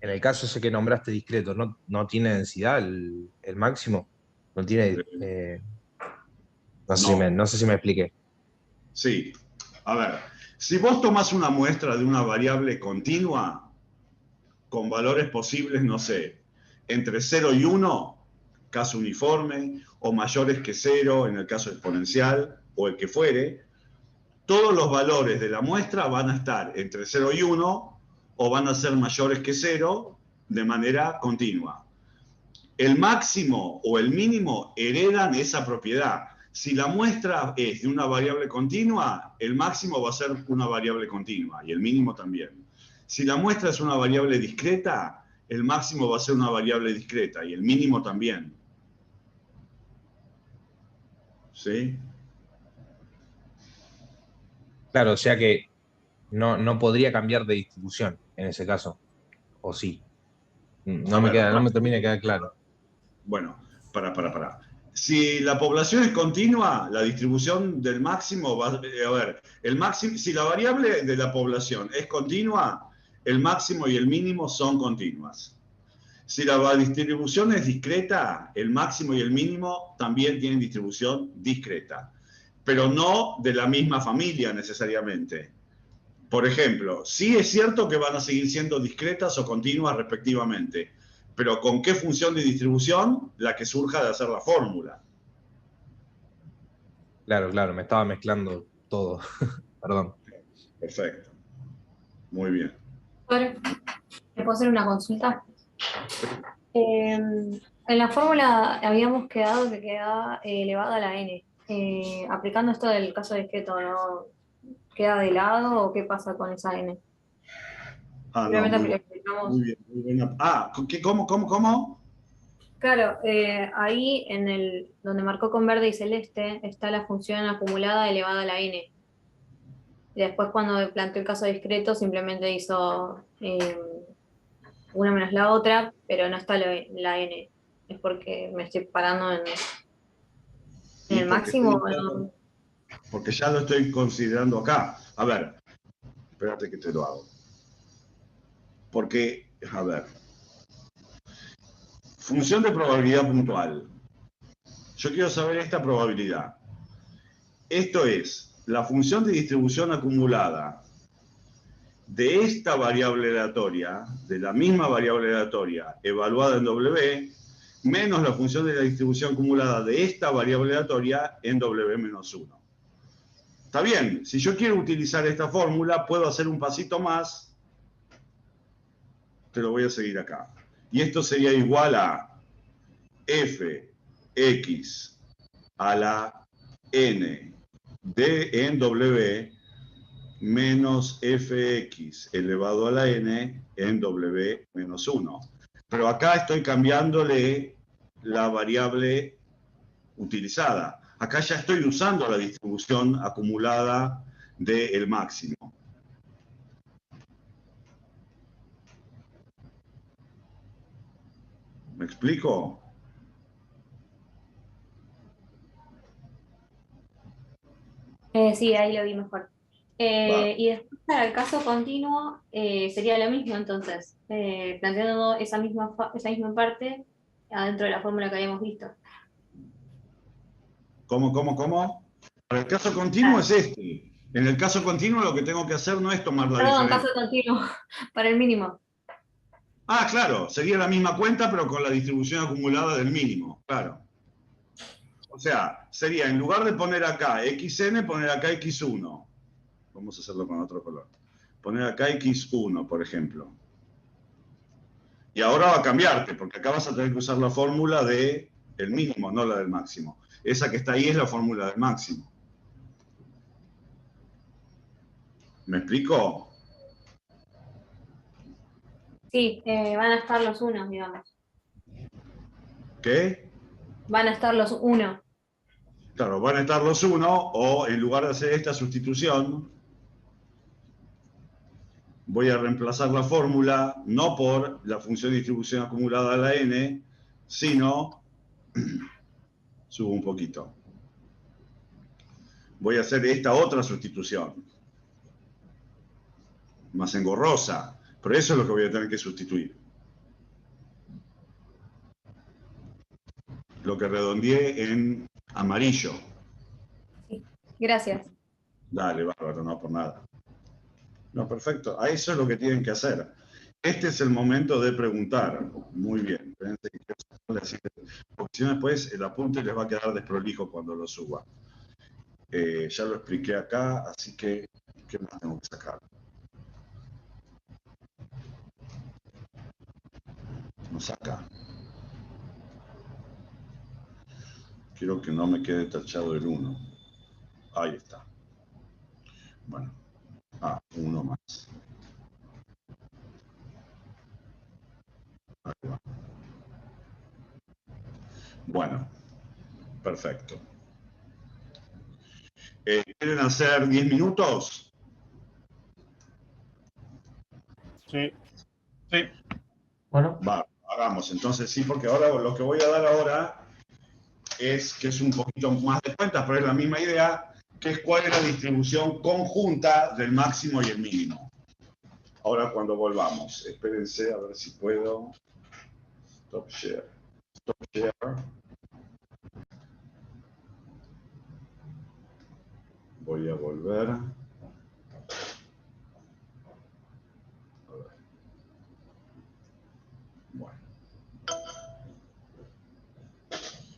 en el caso ese que nombraste discreto, ¿no tiene densidad el máximo? No tiene... No. no sé si me expliqué. Sí. A ver, si vos tomás una muestra de una variable continua, con valores posibles, no sé, entre 0 y 1, caso uniforme, o mayores que 0 en el caso exponencial, o el que fuere, todos los valores de la muestra van a estar entre 0 y 1, o van a ser mayores que 0 de manera continua. El máximo o el mínimo heredan esa propiedad. Si la muestra es de una variable continua, el máximo va a ser una variable continua y el mínimo también. Si la muestra es una variable discreta, el máximo va a ser una variable discreta y el mínimo también. ¿Sí? Claro, o sea que no podría cambiar de distribución en ese caso, ¿o sí? No me termina de quedar claro. Bueno, para. Si la población es continua, la distribución del máximo va a ver, el máximo, si la variable de la población es continua, el máximo y el mínimo son continuas. Si la distribución es discreta, el máximo y el mínimo también tienen distribución discreta, pero no de la misma familia necesariamente. Por ejemplo, sí es cierto que van a seguir siendo discretas o continuas respectivamente, pero ¿con qué función de distribución? La que surja de hacer la fórmula. Claro, me estaba mezclando todo. Perdón. Perfecto. Muy bien. ¿Me puedo hacer una consulta? En la fórmula habíamos quedado que quedaba elevada a la n. Aplicando esto del caso discreto, ¿no queda de lado o qué pasa con esa n? Ah, no, Simplemente muy bien, muy buena. Ah, ¿cómo? Claro, ahí donde marcó con verde y celeste está la función acumulada elevada a la n. Y después cuando planteó el caso discreto simplemente hizo una menos la otra, pero no está la n. Es porque me estoy parando en Y el máximo. porque ya lo estoy considerando acá. A ver, espérate que te lo hago. Porque, a ver, función de probabilidad puntual. Yo quiero saber esta probabilidad. Esto es la función de distribución acumulada de esta variable aleatoria, de la misma variable aleatoria evaluada en W, menos la función de la distribución acumulada de esta variable aleatoria en W menos 1. Está bien, si yo quiero utilizar esta fórmula, puedo hacer un pasito más, te lo voy a seguir acá. Y esto sería igual a fx a la n de en W menos fx elevado a la n en W menos 1. Pero acá estoy cambiándole la variable utilizada. Acá ya estoy usando la distribución acumulada del máximo. ¿Me explico? Sí, ahí lo vi mejor. Va. Y después para el caso continuo sería lo mismo entonces, planteando esa misma parte adentro de la fórmula que habíamos visto. ¿Cómo? Para el caso continuo es este. En el caso continuo lo que tengo que hacer no es tomar la Perdón, diferencia. caso continuo, para el mínimo. Ah, claro, sería la misma cuenta, pero con la distribución acumulada del mínimo, claro. O sea, sería en lugar de poner acá xn, poner acá x1. Vamos a hacerlo con otro color. Poner acá x1, por ejemplo. Y ahora va a cambiarte, porque acá vas a tener que usar la fórmula del mínimo, no la del máximo. Esa que está ahí es la fórmula del máximo. ¿Me explico? Sí, van a estar los unos, digamos. ¿Qué? Van a estar los uno. Claro, van a estar los 1, o en lugar de hacer esta sustitución, voy a reemplazar la fórmula no por la función de distribución acumulada a la n, sino, subo un poquito, voy a hacer esta otra sustitución, más engorrosa, pero eso es lo que voy a tener que sustituir. Lo que redondeé en amarillo. Sí, gracias. Dale, bárbaro, no por nada. No, perfecto. A eso es lo que tienen que hacer. Este es el momento de preguntar. Muy bien. Espérense que quiero sacarle así, porque si no después el apunte les va a quedar desprolijo cuando lo suba. Ya lo expliqué acá, así que ¿qué más tengo que sacar? No saca. Quiero que no me quede tachado el 1. Ahí está. Bueno. Ah, uno más. Ahí va. Bueno, perfecto. ¿Quieren hacer 10 minutos? Sí. Sí. Bueno, Va, hagamos. Entonces sí, porque ahora lo que voy a dar ahora es que es un poquito más de cuentas, pero es la misma idea, que es cuál es la distribución conjunta del máximo y el mínimo. Ahora cuando volvamos, espérense a ver si puedo. Stop share. Stop share. Voy a volver. A ver. Bueno.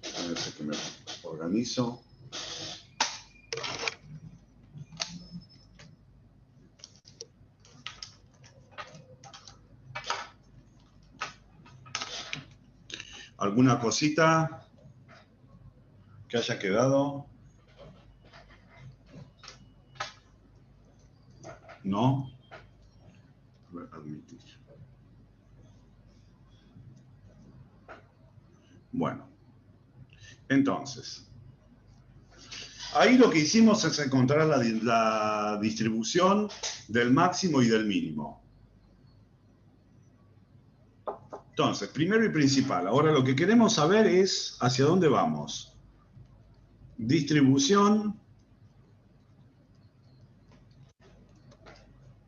Espérense que me organizo. ¿Alguna cosita que haya quedado? ¿No? A ver, admitir. Bueno, entonces, ahí lo que hicimos es encontrar la distribución del máximo y del mínimo. Entonces, primero y principal, ahora lo que queremos saber es hacia dónde vamos. Distribución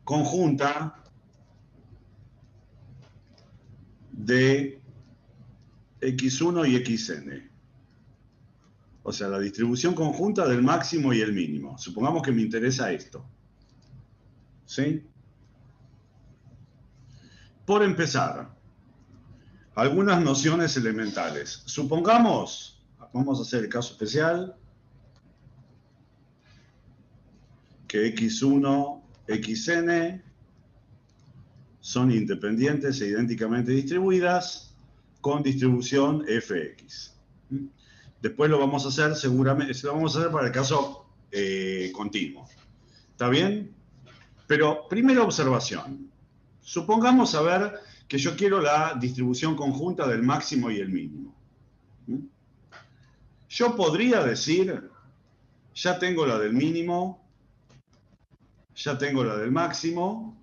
conjunta de x1 y xn. O sea, la distribución conjunta del máximo y el mínimo. Supongamos que me interesa esto. ¿Sí? Por empezar, algunas nociones elementales. Supongamos, vamos a hacer el caso especial, que x1, xn son independientes e idénticamente distribuidas con distribución fx. Después lo vamos a hacer seguramente, lo vamos a hacer para el caso continuo. ¿Está bien? Pero primera observación. Supongamos a ver que yo quiero la distribución conjunta del máximo y el mínimo. Yo podría decir, ya tengo la del mínimo, ya tengo la del máximo,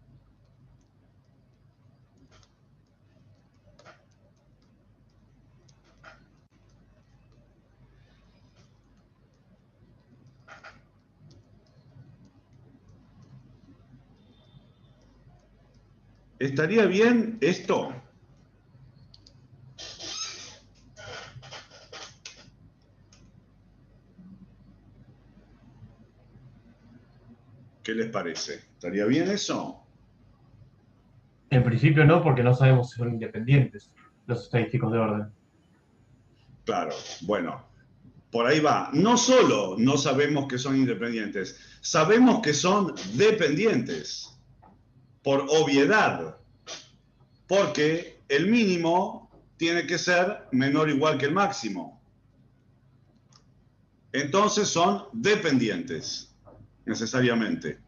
¿estaría bien esto? ¿Qué les parece? ¿Estaría bien eso? En principio no, porque no sabemos si son independientes los estadísticos de orden. Claro, bueno, por ahí va. No solo no sabemos que son independientes, sabemos que son dependientes, por obviedad, porque el mínimo tiene que ser menor o igual que el máximo. Entonces son dependientes, necesariamente.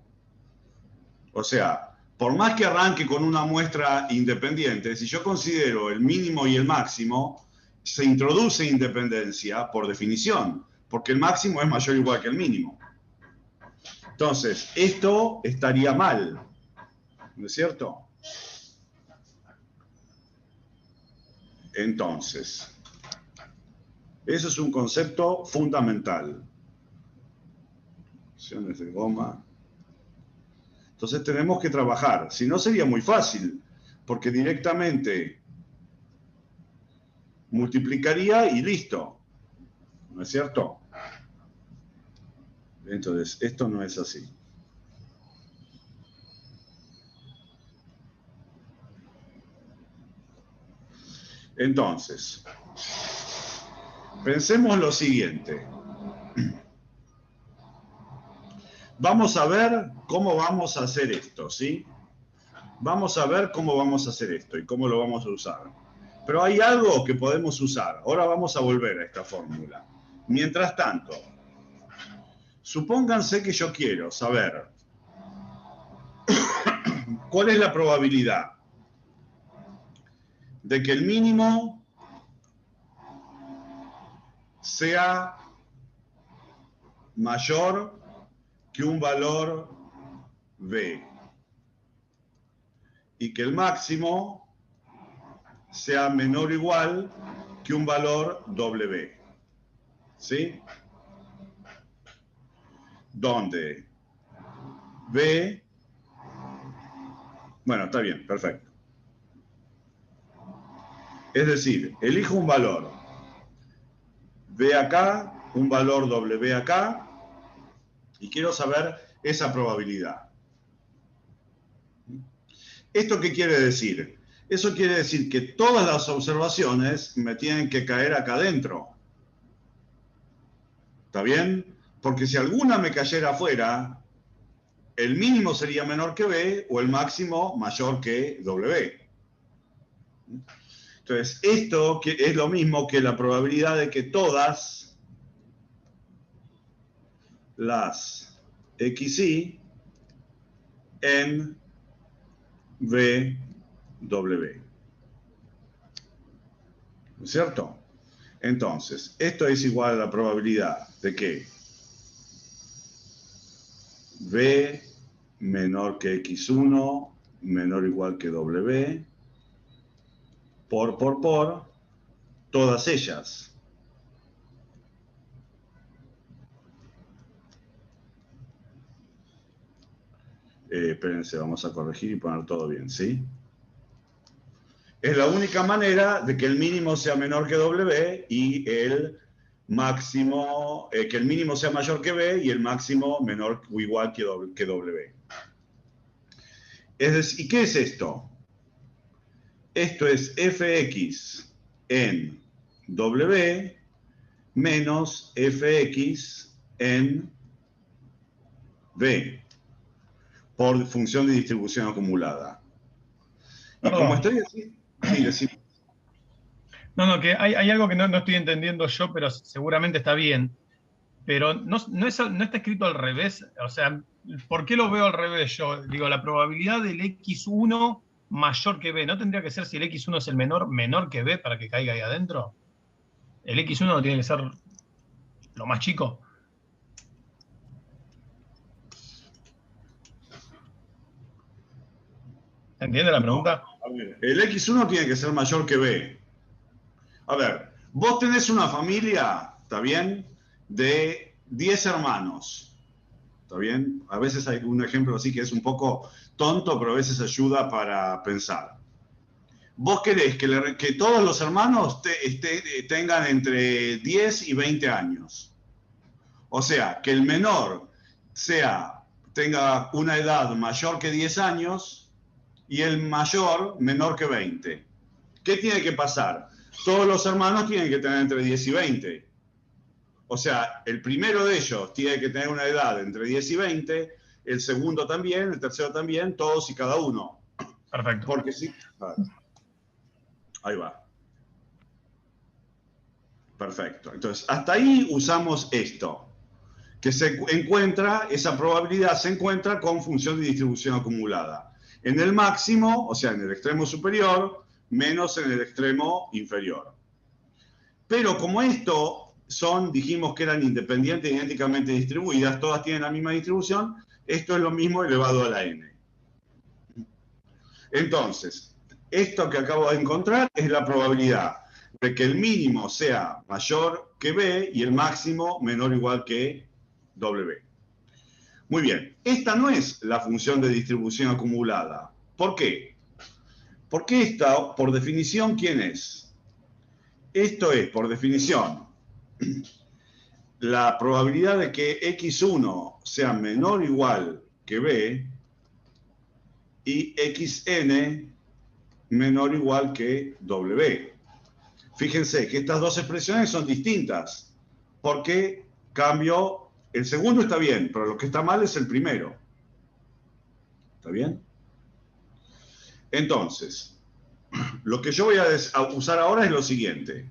O sea, por más que arranque con una muestra independiente, si yo considero el mínimo y el máximo, se introduce independencia por definición, porque el máximo es mayor o igual que el mínimo. Entonces, esto estaría mal, ¿no es cierto? Entonces, eso es un concepto fundamental. Opciones de goma. Entonces tenemos que trabajar. Si no, sería muy fácil, porque directamente multiplicaría y listo. ¿No es cierto? Entonces, esto no es así. Entonces, pensemos lo siguiente. Vamos a ver cómo vamos a hacer esto, ¿sí? Vamos a ver cómo vamos a hacer esto y cómo lo vamos a usar. Pero hay algo que podemos usar. Ahora vamos a volver a esta fórmula. Mientras tanto, supónganse que yo quiero saber cuál es la probabilidad de que el mínimo sea mayor que un valor B y que el máximo sea menor o igual que un valor W. ¿Sí? Donde B... Bueno, está bien, perfecto. Es decir, elijo un valor B acá, un valor W acá, y quiero saber esa probabilidad. ¿Esto qué quiere decir? Eso quiere decir que todas las observaciones me tienen que caer acá adentro. ¿Está bien? Porque si alguna me cayera afuera, el mínimo sería menor que B o el máximo mayor que W. Entonces, esto es lo mismo que la probabilidad de que todas las XY en BW. ¿No es cierto? Entonces, esto es igual a la probabilidad de que B menor que X1 menor o igual que W por todas ellas. Espérense, vamos a corregir y poner todo bien, ¿sí? Es la única manera de que el mínimo sea menor que W y el máximo, que el mínimo sea mayor que B y el máximo menor o igual que W. Es decir, ¿y qué es esto? Esto es fx en W menos fx en B por función de distribución acumulada. Y como estoy así, sí, decimos. No, que hay algo que no estoy entendiendo yo, pero seguramente está bien. Pero no está escrito al revés. O sea, ¿por qué lo veo al revés yo? Digo, la probabilidad del x1 mayor que b, ¿no tendría que ser si el x1 es el menor que b para que caiga ahí adentro? ¿El x1 no tiene que ser lo más chico? ¿Entiende la pregunta? A ver, el x1 tiene que ser mayor que b. A ver, vos tenés una familia, ¿está bien?, de 10 hermanos. ¿Está bien? A veces hay un ejemplo así que es un poco tonto, pero a veces ayuda para pensar. Vos querés que todos los hermanos tengan entre 10 y 20 años. O sea, que el menor tenga una edad mayor que 10 años y el mayor menor que 20. ¿Qué tiene que pasar? Todos los hermanos tienen que tener entre 10 y 20. O sea, el primero de ellos tiene que tener una edad entre 10 y 20, el segundo también, el tercero también, todos y cada uno. Perfecto. Porque sí. Ahí va. Perfecto. Entonces, hasta ahí usamos esto. Que esa probabilidad se encuentra con función de distribución acumulada. En el máximo, o sea, en el extremo superior, menos en el extremo inferior. Pero como dijimos que eran independientes e idénticamente distribuidas, todas tienen la misma distribución, esto es lo mismo elevado a la n. Entonces, esto que acabo de encontrar es la probabilidad de que el mínimo sea mayor que b y el máximo menor o igual que w. Muy bien, esta no es la función de distribución acumulada. ¿Por qué? Porque esta, por definición, ¿quién es? Esto es, por definición, la probabilidad de que x1 sea menor o igual que b y xn menor o igual que w. Fíjense que estas dos expresiones son distintas, porque cambio, el segundo está bien, pero lo que está mal es el primero. ¿Está bien? Entonces, lo que yo voy a usar ahora es lo siguiente.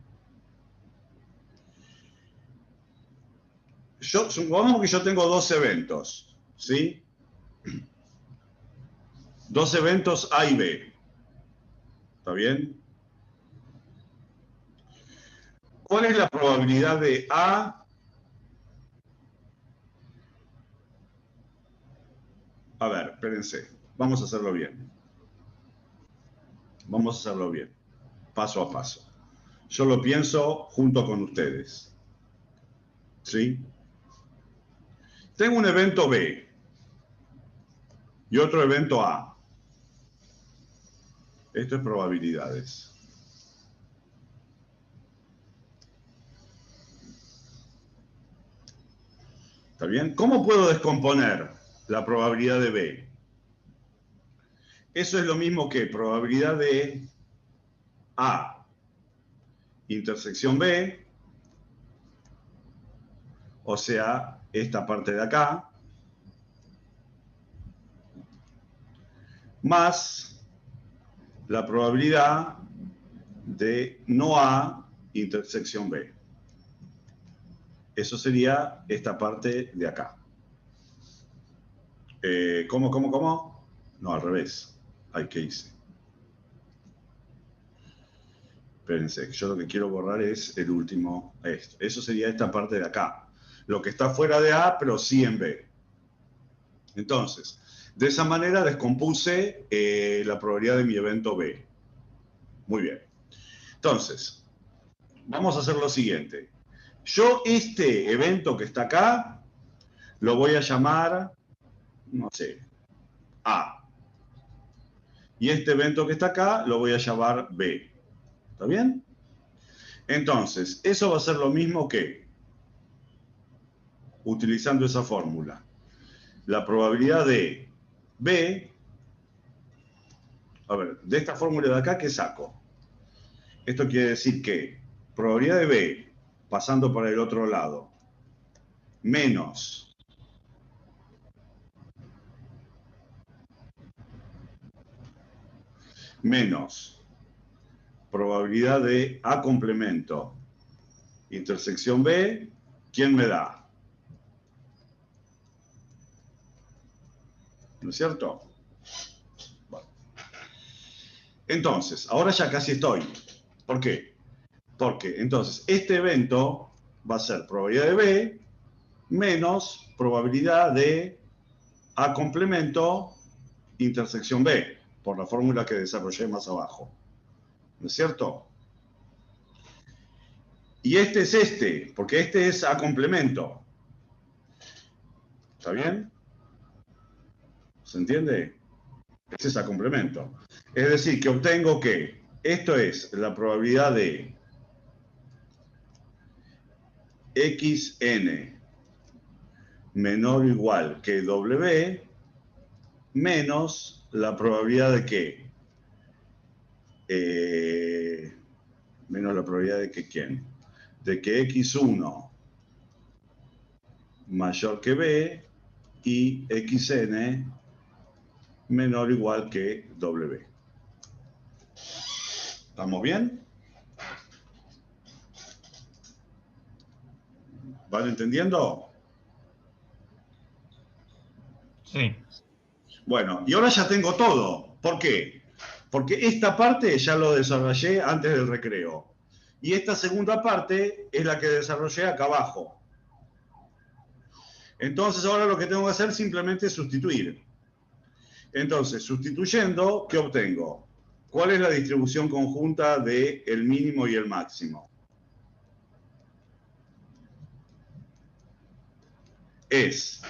Supongamos que yo tengo dos eventos, ¿sí? Dos eventos A y B. ¿Está bien? ¿Cuál es la probabilidad de A? A ver, espérense. Vamos a hacerlo bien. Vamos a hacerlo bien. Paso a paso. Yo lo pienso junto con ustedes. ¿Sí? Tengo un evento B y otro evento A. Esto es probabilidades. ¿Está bien? ¿Cómo puedo descomponer la probabilidad de B? Eso es lo mismo que probabilidad de A intersección B, o sea, esta parte de acá, más la probabilidad de no A intersección B. Eso sería esta parte de acá. ¿Cómo? No, al revés. Ay, ¿qué hice? Espérense, yo lo que quiero borrar es el último. Esto. Eso sería esta parte de acá. Lo que está fuera de A, pero sí en B. Entonces, de esa manera descompuse la probabilidad de mi evento B. Muy bien. Entonces, vamos a hacer lo siguiente. Yo este evento que está acá, lo voy a llamar, no sé, A. Y este evento que está acá, lo voy a llamar B. ¿Está bien? Entonces, eso va a ser lo mismo que, utilizando esa fórmula, la probabilidad de B A ver, de esta fórmula de acá, ¿qué saco? Esto quiere decir que probabilidad de B pasando por el otro lado menos probabilidad de A complemento intersección B, ¿quién me da? ¿No es cierto? Bueno. Entonces, ahora ya casi estoy. ¿Por qué? Porque entonces este evento va a ser probabilidad de B menos probabilidad de A complemento intersección B, por la fórmula que desarrollé más abajo. ¿No es cierto? Y este es este, porque este es A complemento. ¿Está bien? ¿Se entiende? Este es A complemento. Es decir, que obtengo que esto es la probabilidad de xn menor o igual que W menos la probabilidad de que menos la probabilidad de que ¿quién? De que x1 mayor que b y xn menor o igual que w. ¿Estamos bien? ¿Van entendiendo? Sí. Bueno, y ahora ya tengo todo. ¿Por qué? Porque esta parte ya lo desarrollé antes del recreo. Y esta segunda parte es la que desarrollé acá abajo. Entonces ahora lo que tengo que hacer simplemente es sustituir. Entonces, sustituyendo, ¿qué obtengo? ¿Cuál es la distribución conjunta del mínimo y el máximo? Es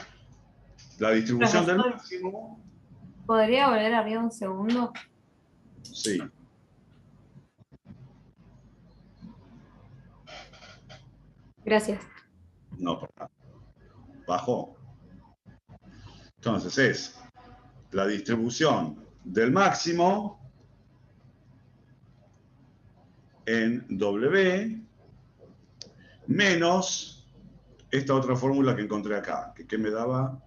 la distribución del Profesor, máximo. ¿podría volver arriba un segundo? Sí. Gracias. No, por nada. Bajo. Entonces es la distribución del máximo en W menos esta otra fórmula que encontré acá. ¿Qué me daba?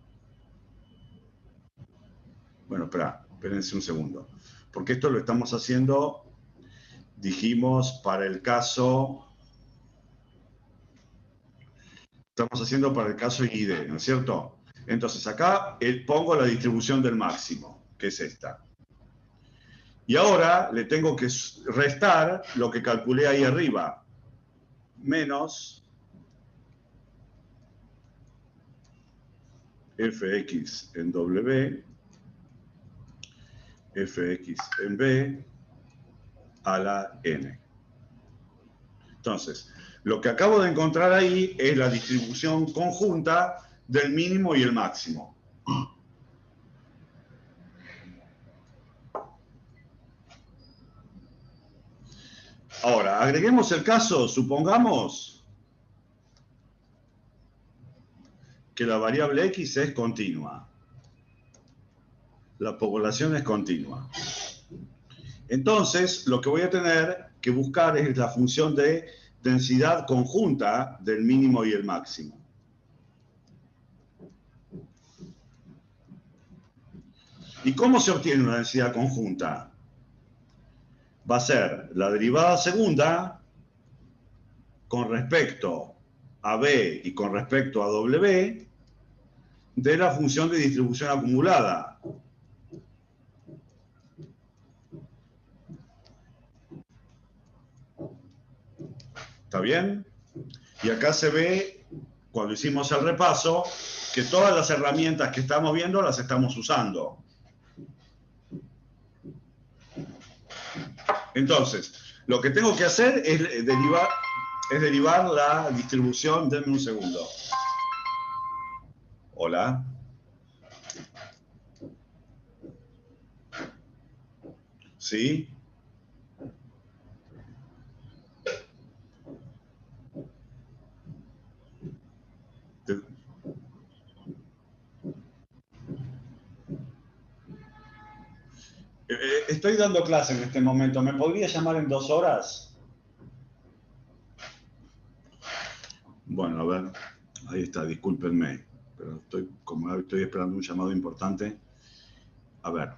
Bueno, espérense un segundo. Porque esto lo estamos haciendo, dijimos, para el caso... Estamos haciendo para el caso ID, ¿no es cierto? Entonces acá pongo la distribución del máximo, que es esta. Y ahora le tengo que restar lo que calculé ahí arriba, menos fx en W, fx en B, a la n. Entonces, lo que acabo de encontrar ahí es la distribución conjunta del mínimo y el máximo. Ahora, agreguemos el caso, supongamos que la variable x es continua. La población es continua. Entonces, lo que voy a tener que buscar es la función de densidad conjunta del mínimo y el máximo. ¿Y cómo se obtiene una densidad conjunta? Va a ser la derivada segunda con respecto a b y con respecto a w de la función de distribución acumulada. ¿Está bien? Y acá se ve, cuando hicimos el repaso, que todas las herramientas que estamos viendo las estamos usando. Entonces, lo que tengo que hacer es derivar la distribución. Denme un segundo. Hola. ¿Sí? Estoy dando clase en este momento. ¿Me podría llamar en 2 horas? Bueno, a ver. Ahí está, discúlpenme. Pero como estoy esperando un llamado importante. A ver.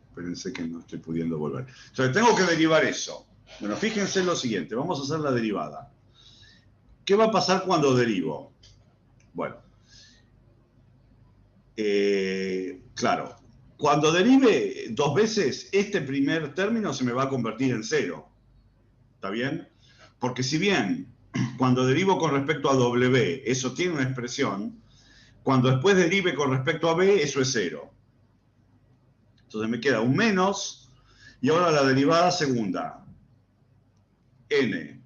Espérense que no estoy pudiendo volver. Entonces, tengo que derivar eso. Bueno, fíjense en lo siguiente. Vamos a hacer la derivada. ¿Qué va a pasar cuando derivo? Bueno. Claro. Cuando derive 2 veces, este primer término se me va a convertir en 0. ¿Está bien? Porque si bien cuando derivo con respecto a W, eso tiene una expresión, cuando después derive con respecto a B, eso es 0. Entonces me queda un menos, y ahora la derivada segunda. N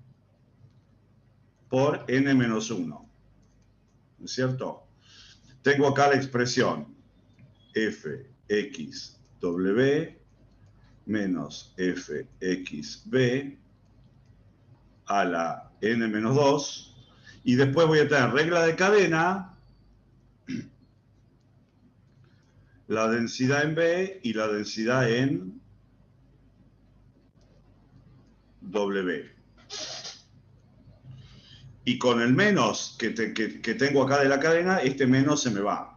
por N menos 1. ¿No es cierto? Tengo acá la expresión fxw menos fxb a la n menos 2, y después voy a tener regla de cadena, la densidad en B y la densidad en W. Y con el menos que tengo acá de la cadena, este menos se me va.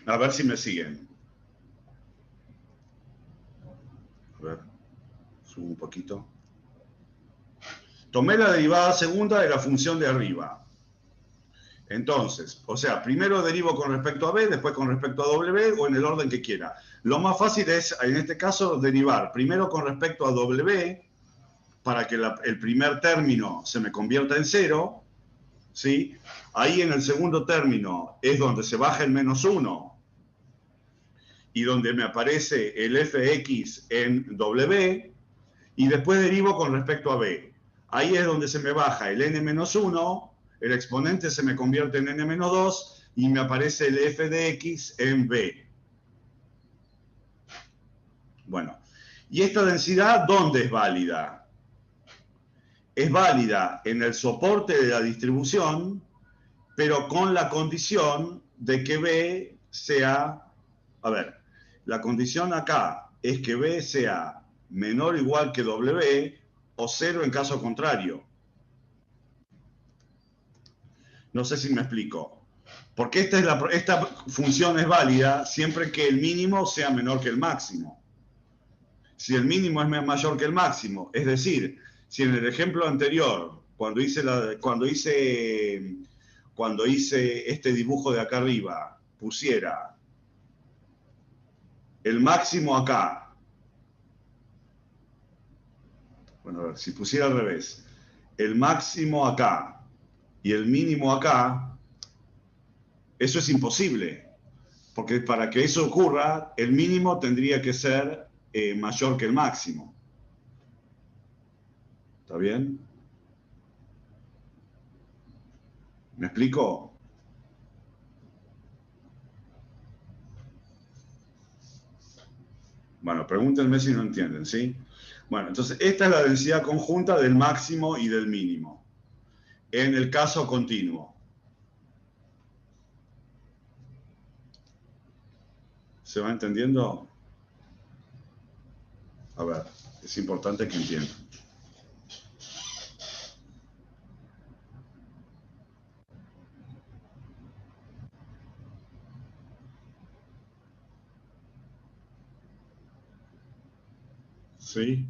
A ver si me siguen. A ver, subo un poquito. Tomé la derivada segunda de la función de arriba. Entonces, o sea, primero derivo con respecto a B, después con respecto a W, o en el orden que quiera. Lo más fácil es, en este caso, derivar primero con respecto a W, para que el primer término se me convierta en 0, ¿sí? Ahí en el segundo término es donde se baja el menos 1, y donde me aparece el fx en W, y después derivo con respecto a B. Ahí es donde se me baja el n menos 1, el exponente se me convierte en n menos 2, y me aparece el f de x en B. Bueno, ¿y esta densidad dónde es válida? Es válida en el soporte de la distribución, pero con la condición de que B sea... A ver, la condición acá es que B sea menor o igual que W, o 0 en caso contrario. No sé si me explico. Porque esta función es válida siempre que el mínimo sea menor que el máximo. Si el mínimo es mayor que el máximo, es decir, si en el ejemplo anterior, cuando hice este dibujo de acá arriba, pusiera el máximo acá. Bueno, a ver, si pusiera al revés, el máximo acá y el mínimo acá, eso es imposible, porque para que eso ocurra, el mínimo tendría que ser mayor que el máximo. ¿Está bien? ¿Me explico? Bueno, pregúntenme si no entienden, ¿sí? Bueno, entonces esta es la densidad conjunta del máximo y del mínimo, en el caso continuo. ¿Se va entendiendo? A ver, es importante que entiendan. ¿Sí?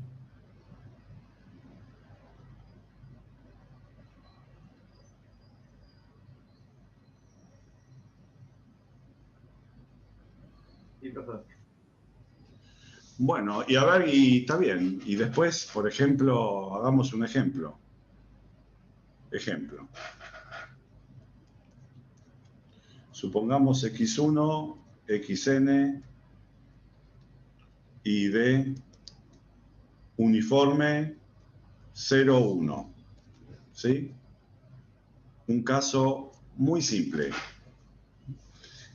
Sí, profesor. Bueno, y a ver, y está bien. Y después, por ejemplo, hagamos un ejemplo. Ejemplo. Supongamos x1, xn y d uniforme 0, 1. ¿Sí? Un caso muy simple.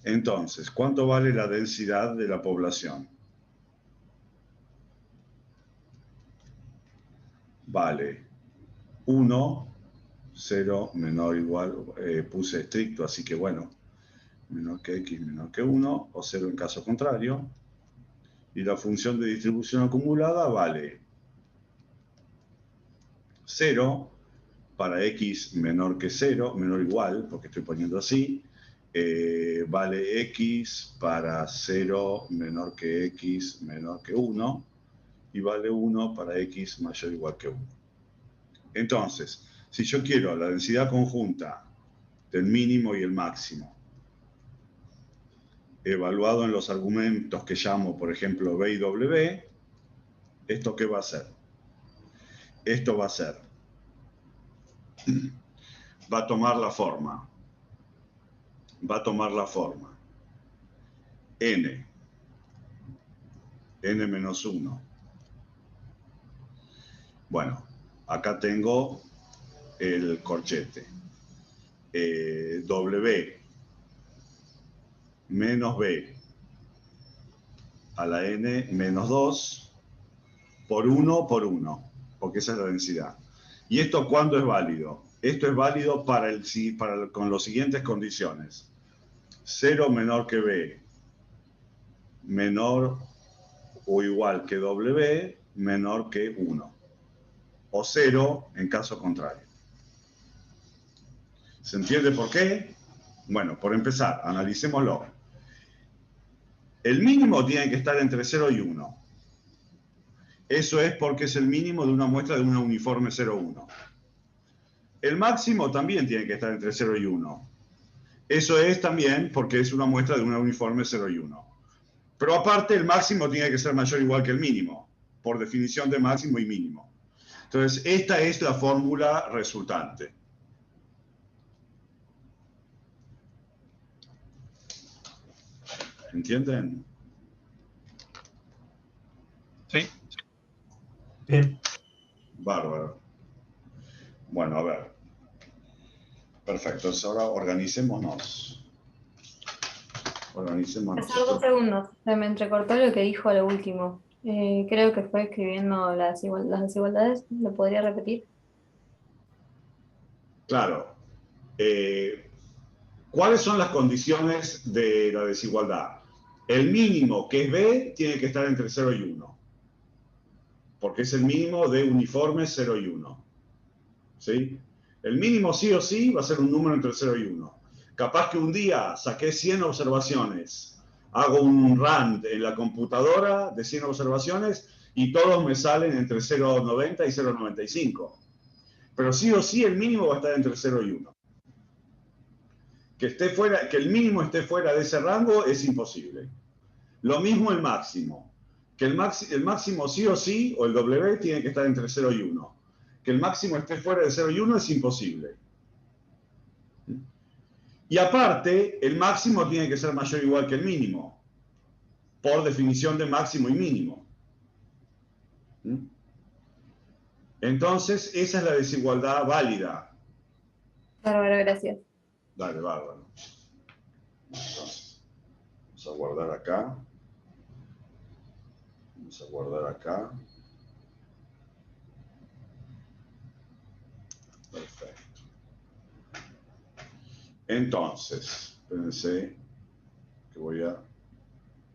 Entonces, ¿cuánto vale la densidad de la población? Vale 1, 0 menor o igual, puse estricto, así que bueno, menor que x menor que 1, o 0 en caso contrario. Y la función de distribución acumulada vale 0 para x menor que 0, menor o igual, porque estoy poniendo así. Vale x para 0 menor que x menor que 1. Y vale 1 para x mayor o igual que 1. Entonces, si yo quiero la densidad conjunta del mínimo y el máximo, evaluado en los argumentos que llamo, por ejemplo, B y W, ¿esto qué va a ser? Esto va a ser, va a tomar la forma n menos 1. Bueno, acá tengo el corchete. W menos B a la n menos 2 por 1 por 1, porque esa es la densidad. ¿Y esto cuándo es válido? Esto es válido con las siguientes condiciones. 0 menor que B, menor o igual que W, menor que 1. O 0 en caso contrario. ¿Se entiende por qué? Bueno, por empezar, analicémoslo. El mínimo tiene que estar entre 0 y 1. Eso es porque es el mínimo de una muestra de una uniforme 0,1. El máximo también tiene que estar entre 0 y 1. Eso es también porque es una muestra de una uniforme 0 y 1. Pero aparte, el máximo tiene que ser mayor o igual que el mínimo, por definición de máximo y mínimo. Entonces, esta es la fórmula resultante. ¿Entienden? Sí. Bien. Bárbaro. Bueno, a ver. Perfecto, entonces ahora organicémonos. Hace 2 segundos, se me entrecortó lo que dijo a lo último. Creo que fue escribiendo las desigualdades. ¿Lo podría repetir? Claro. ¿Cuáles son las condiciones de la desigualdad? El mínimo, que es B, tiene que estar entre 0 y 1. Porque es el mínimo de uniforme 0 y 1. ¿Sí? El mínimo sí o sí va a ser un número entre 0 y 1. Capaz que un día saqué 100 observaciones, hago un run en la computadora de 100 observaciones y todos me salen entre 0,90 y 0,95. Pero sí o sí el mínimo va a estar entre 0 y 1. Que el mínimo esté fuera de ese rango es imposible. Lo mismo el máximo. Que el máximo sí o sí, o el W, tiene que estar entre 0 y 1. Que el máximo esté fuera de 0 y 1 es imposible. Y aparte, el máximo tiene que ser mayor o igual que el mínimo, por definición de máximo y mínimo. Entonces, esa es la desigualdad válida. Bárbaro, gracias. Dale, bárbaro. Entonces, vamos a guardar acá. Vamos a guardar acá. Perfecto. Entonces, pensé que voy a